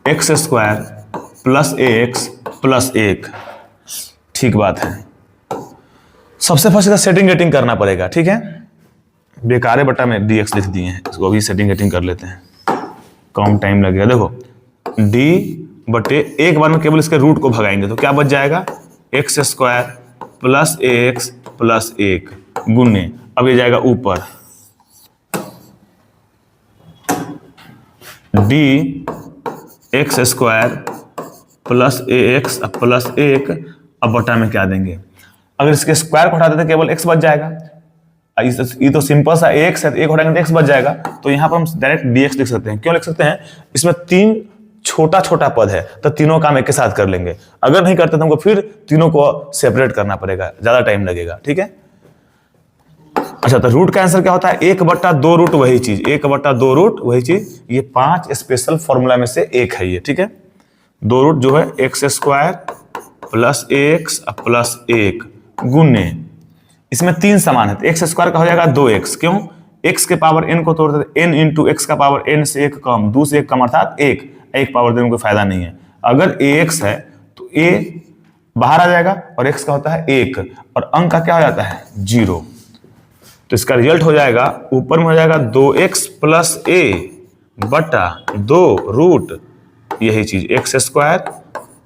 Speaker 1: x square plus a x plus 1। ठीक बात है, सबसे फर्स्ट सेटिंग गेटिंग करना पड़ेगा। ठीक है, बेकारे बटा में डी एक्स लिख दिए हैं, इसको अभी सेटिंग गेटिंग कर लेते हैं, कम टाइम लगेगा। देखो d बटे एक बार में केवल इसके रूट को भगाएंगे तो क्या बच जाएगा, x square plus a x plus 1 गुने, अब ये जाएगा ऊपर d x square plus a x plus 1, अब बटा में क्या देंगे, अगर इसके स्क्वायर को हटा देते केवल x बच जाएगा। ये तो सिंपल सा x है, तो एक हटाएंगे तो x बच जाएगा। तो यहाँ पर हम डायरेक्ट dx लिख सकते हैं। क्यों लिख सकते हैं? इसमें 3 छोटा छोटा पद है, तो तीनों काम एक के साथ कर लेंगे। अगर नहीं करते तो हमको फिर तीनों को सेपरेट करना पड़ेगा, ज्यादा टाइम लगेगा। ठीक है, अच्छा, तो रूट का आंसर क्या होता है? 1/2 रूट वही चीज, 1/2 रूट वही चीज। ये 5 स्पेशल फॉर्मूला में से एक है ये। ठीक है, 2 रूट जो है x² प्लस x प्लस 1 गुने, इसमें 3 समान है, तो x² का हो जाएगा 2x। क्यों? x के पावर n को तोड़ देते, n इंटू x का पावर n से 1 कम, 2 से 1 कम अर्थात 1 पावर देने में कोई फायदा नहीं है। अगर ax है तो a बाहर आ जाएगा और x का होता है 1 और अंक का क्या हो जाता है? 0। तो इसका रिजल्ट हो जाएगा, ऊपर में हो जाएगा 2x प्लस a बटा 2 रूट यही चीज x²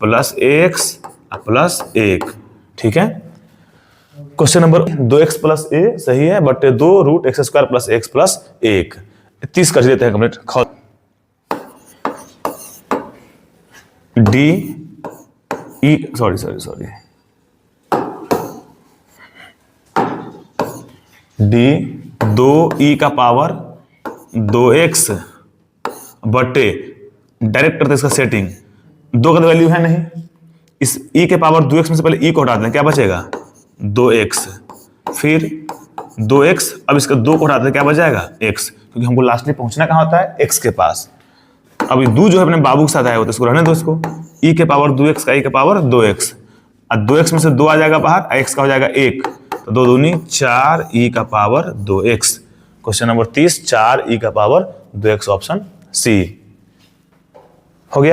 Speaker 1: प्लस ax प्लस 1। ठीक है, question number 2x plus a सही है, बटे 2 root x² plus x plus 1। 30 कर देते हैं complete. D E sorry D 2e का पावर 2x बटे, डायरेक्ट करते इसका सेटिंग, 2 का वैल्यू है नहीं, इस e के पावर 2x में से पहले e को हटा दें, क्या बचेगा? 2x, फिर 2x, अब इसका 2 को हटाते क्या बच जाएगा? x, क्योंकि हमको लास्टली पहुंचना कहाँ होता है? x के पास। अब ये 2 जो है अपने बाबू के साथ आया होता है, इसको रहने दो इसको। e के पावर 2x का e के पावर 2x, और 2x में से 2 आ जाएगा बाहर, x का हो जाएगा 1, तो 2 दूनी 4 e का power 2x। Question number 30 4 e का पावर 2x, ऑप्शन सी।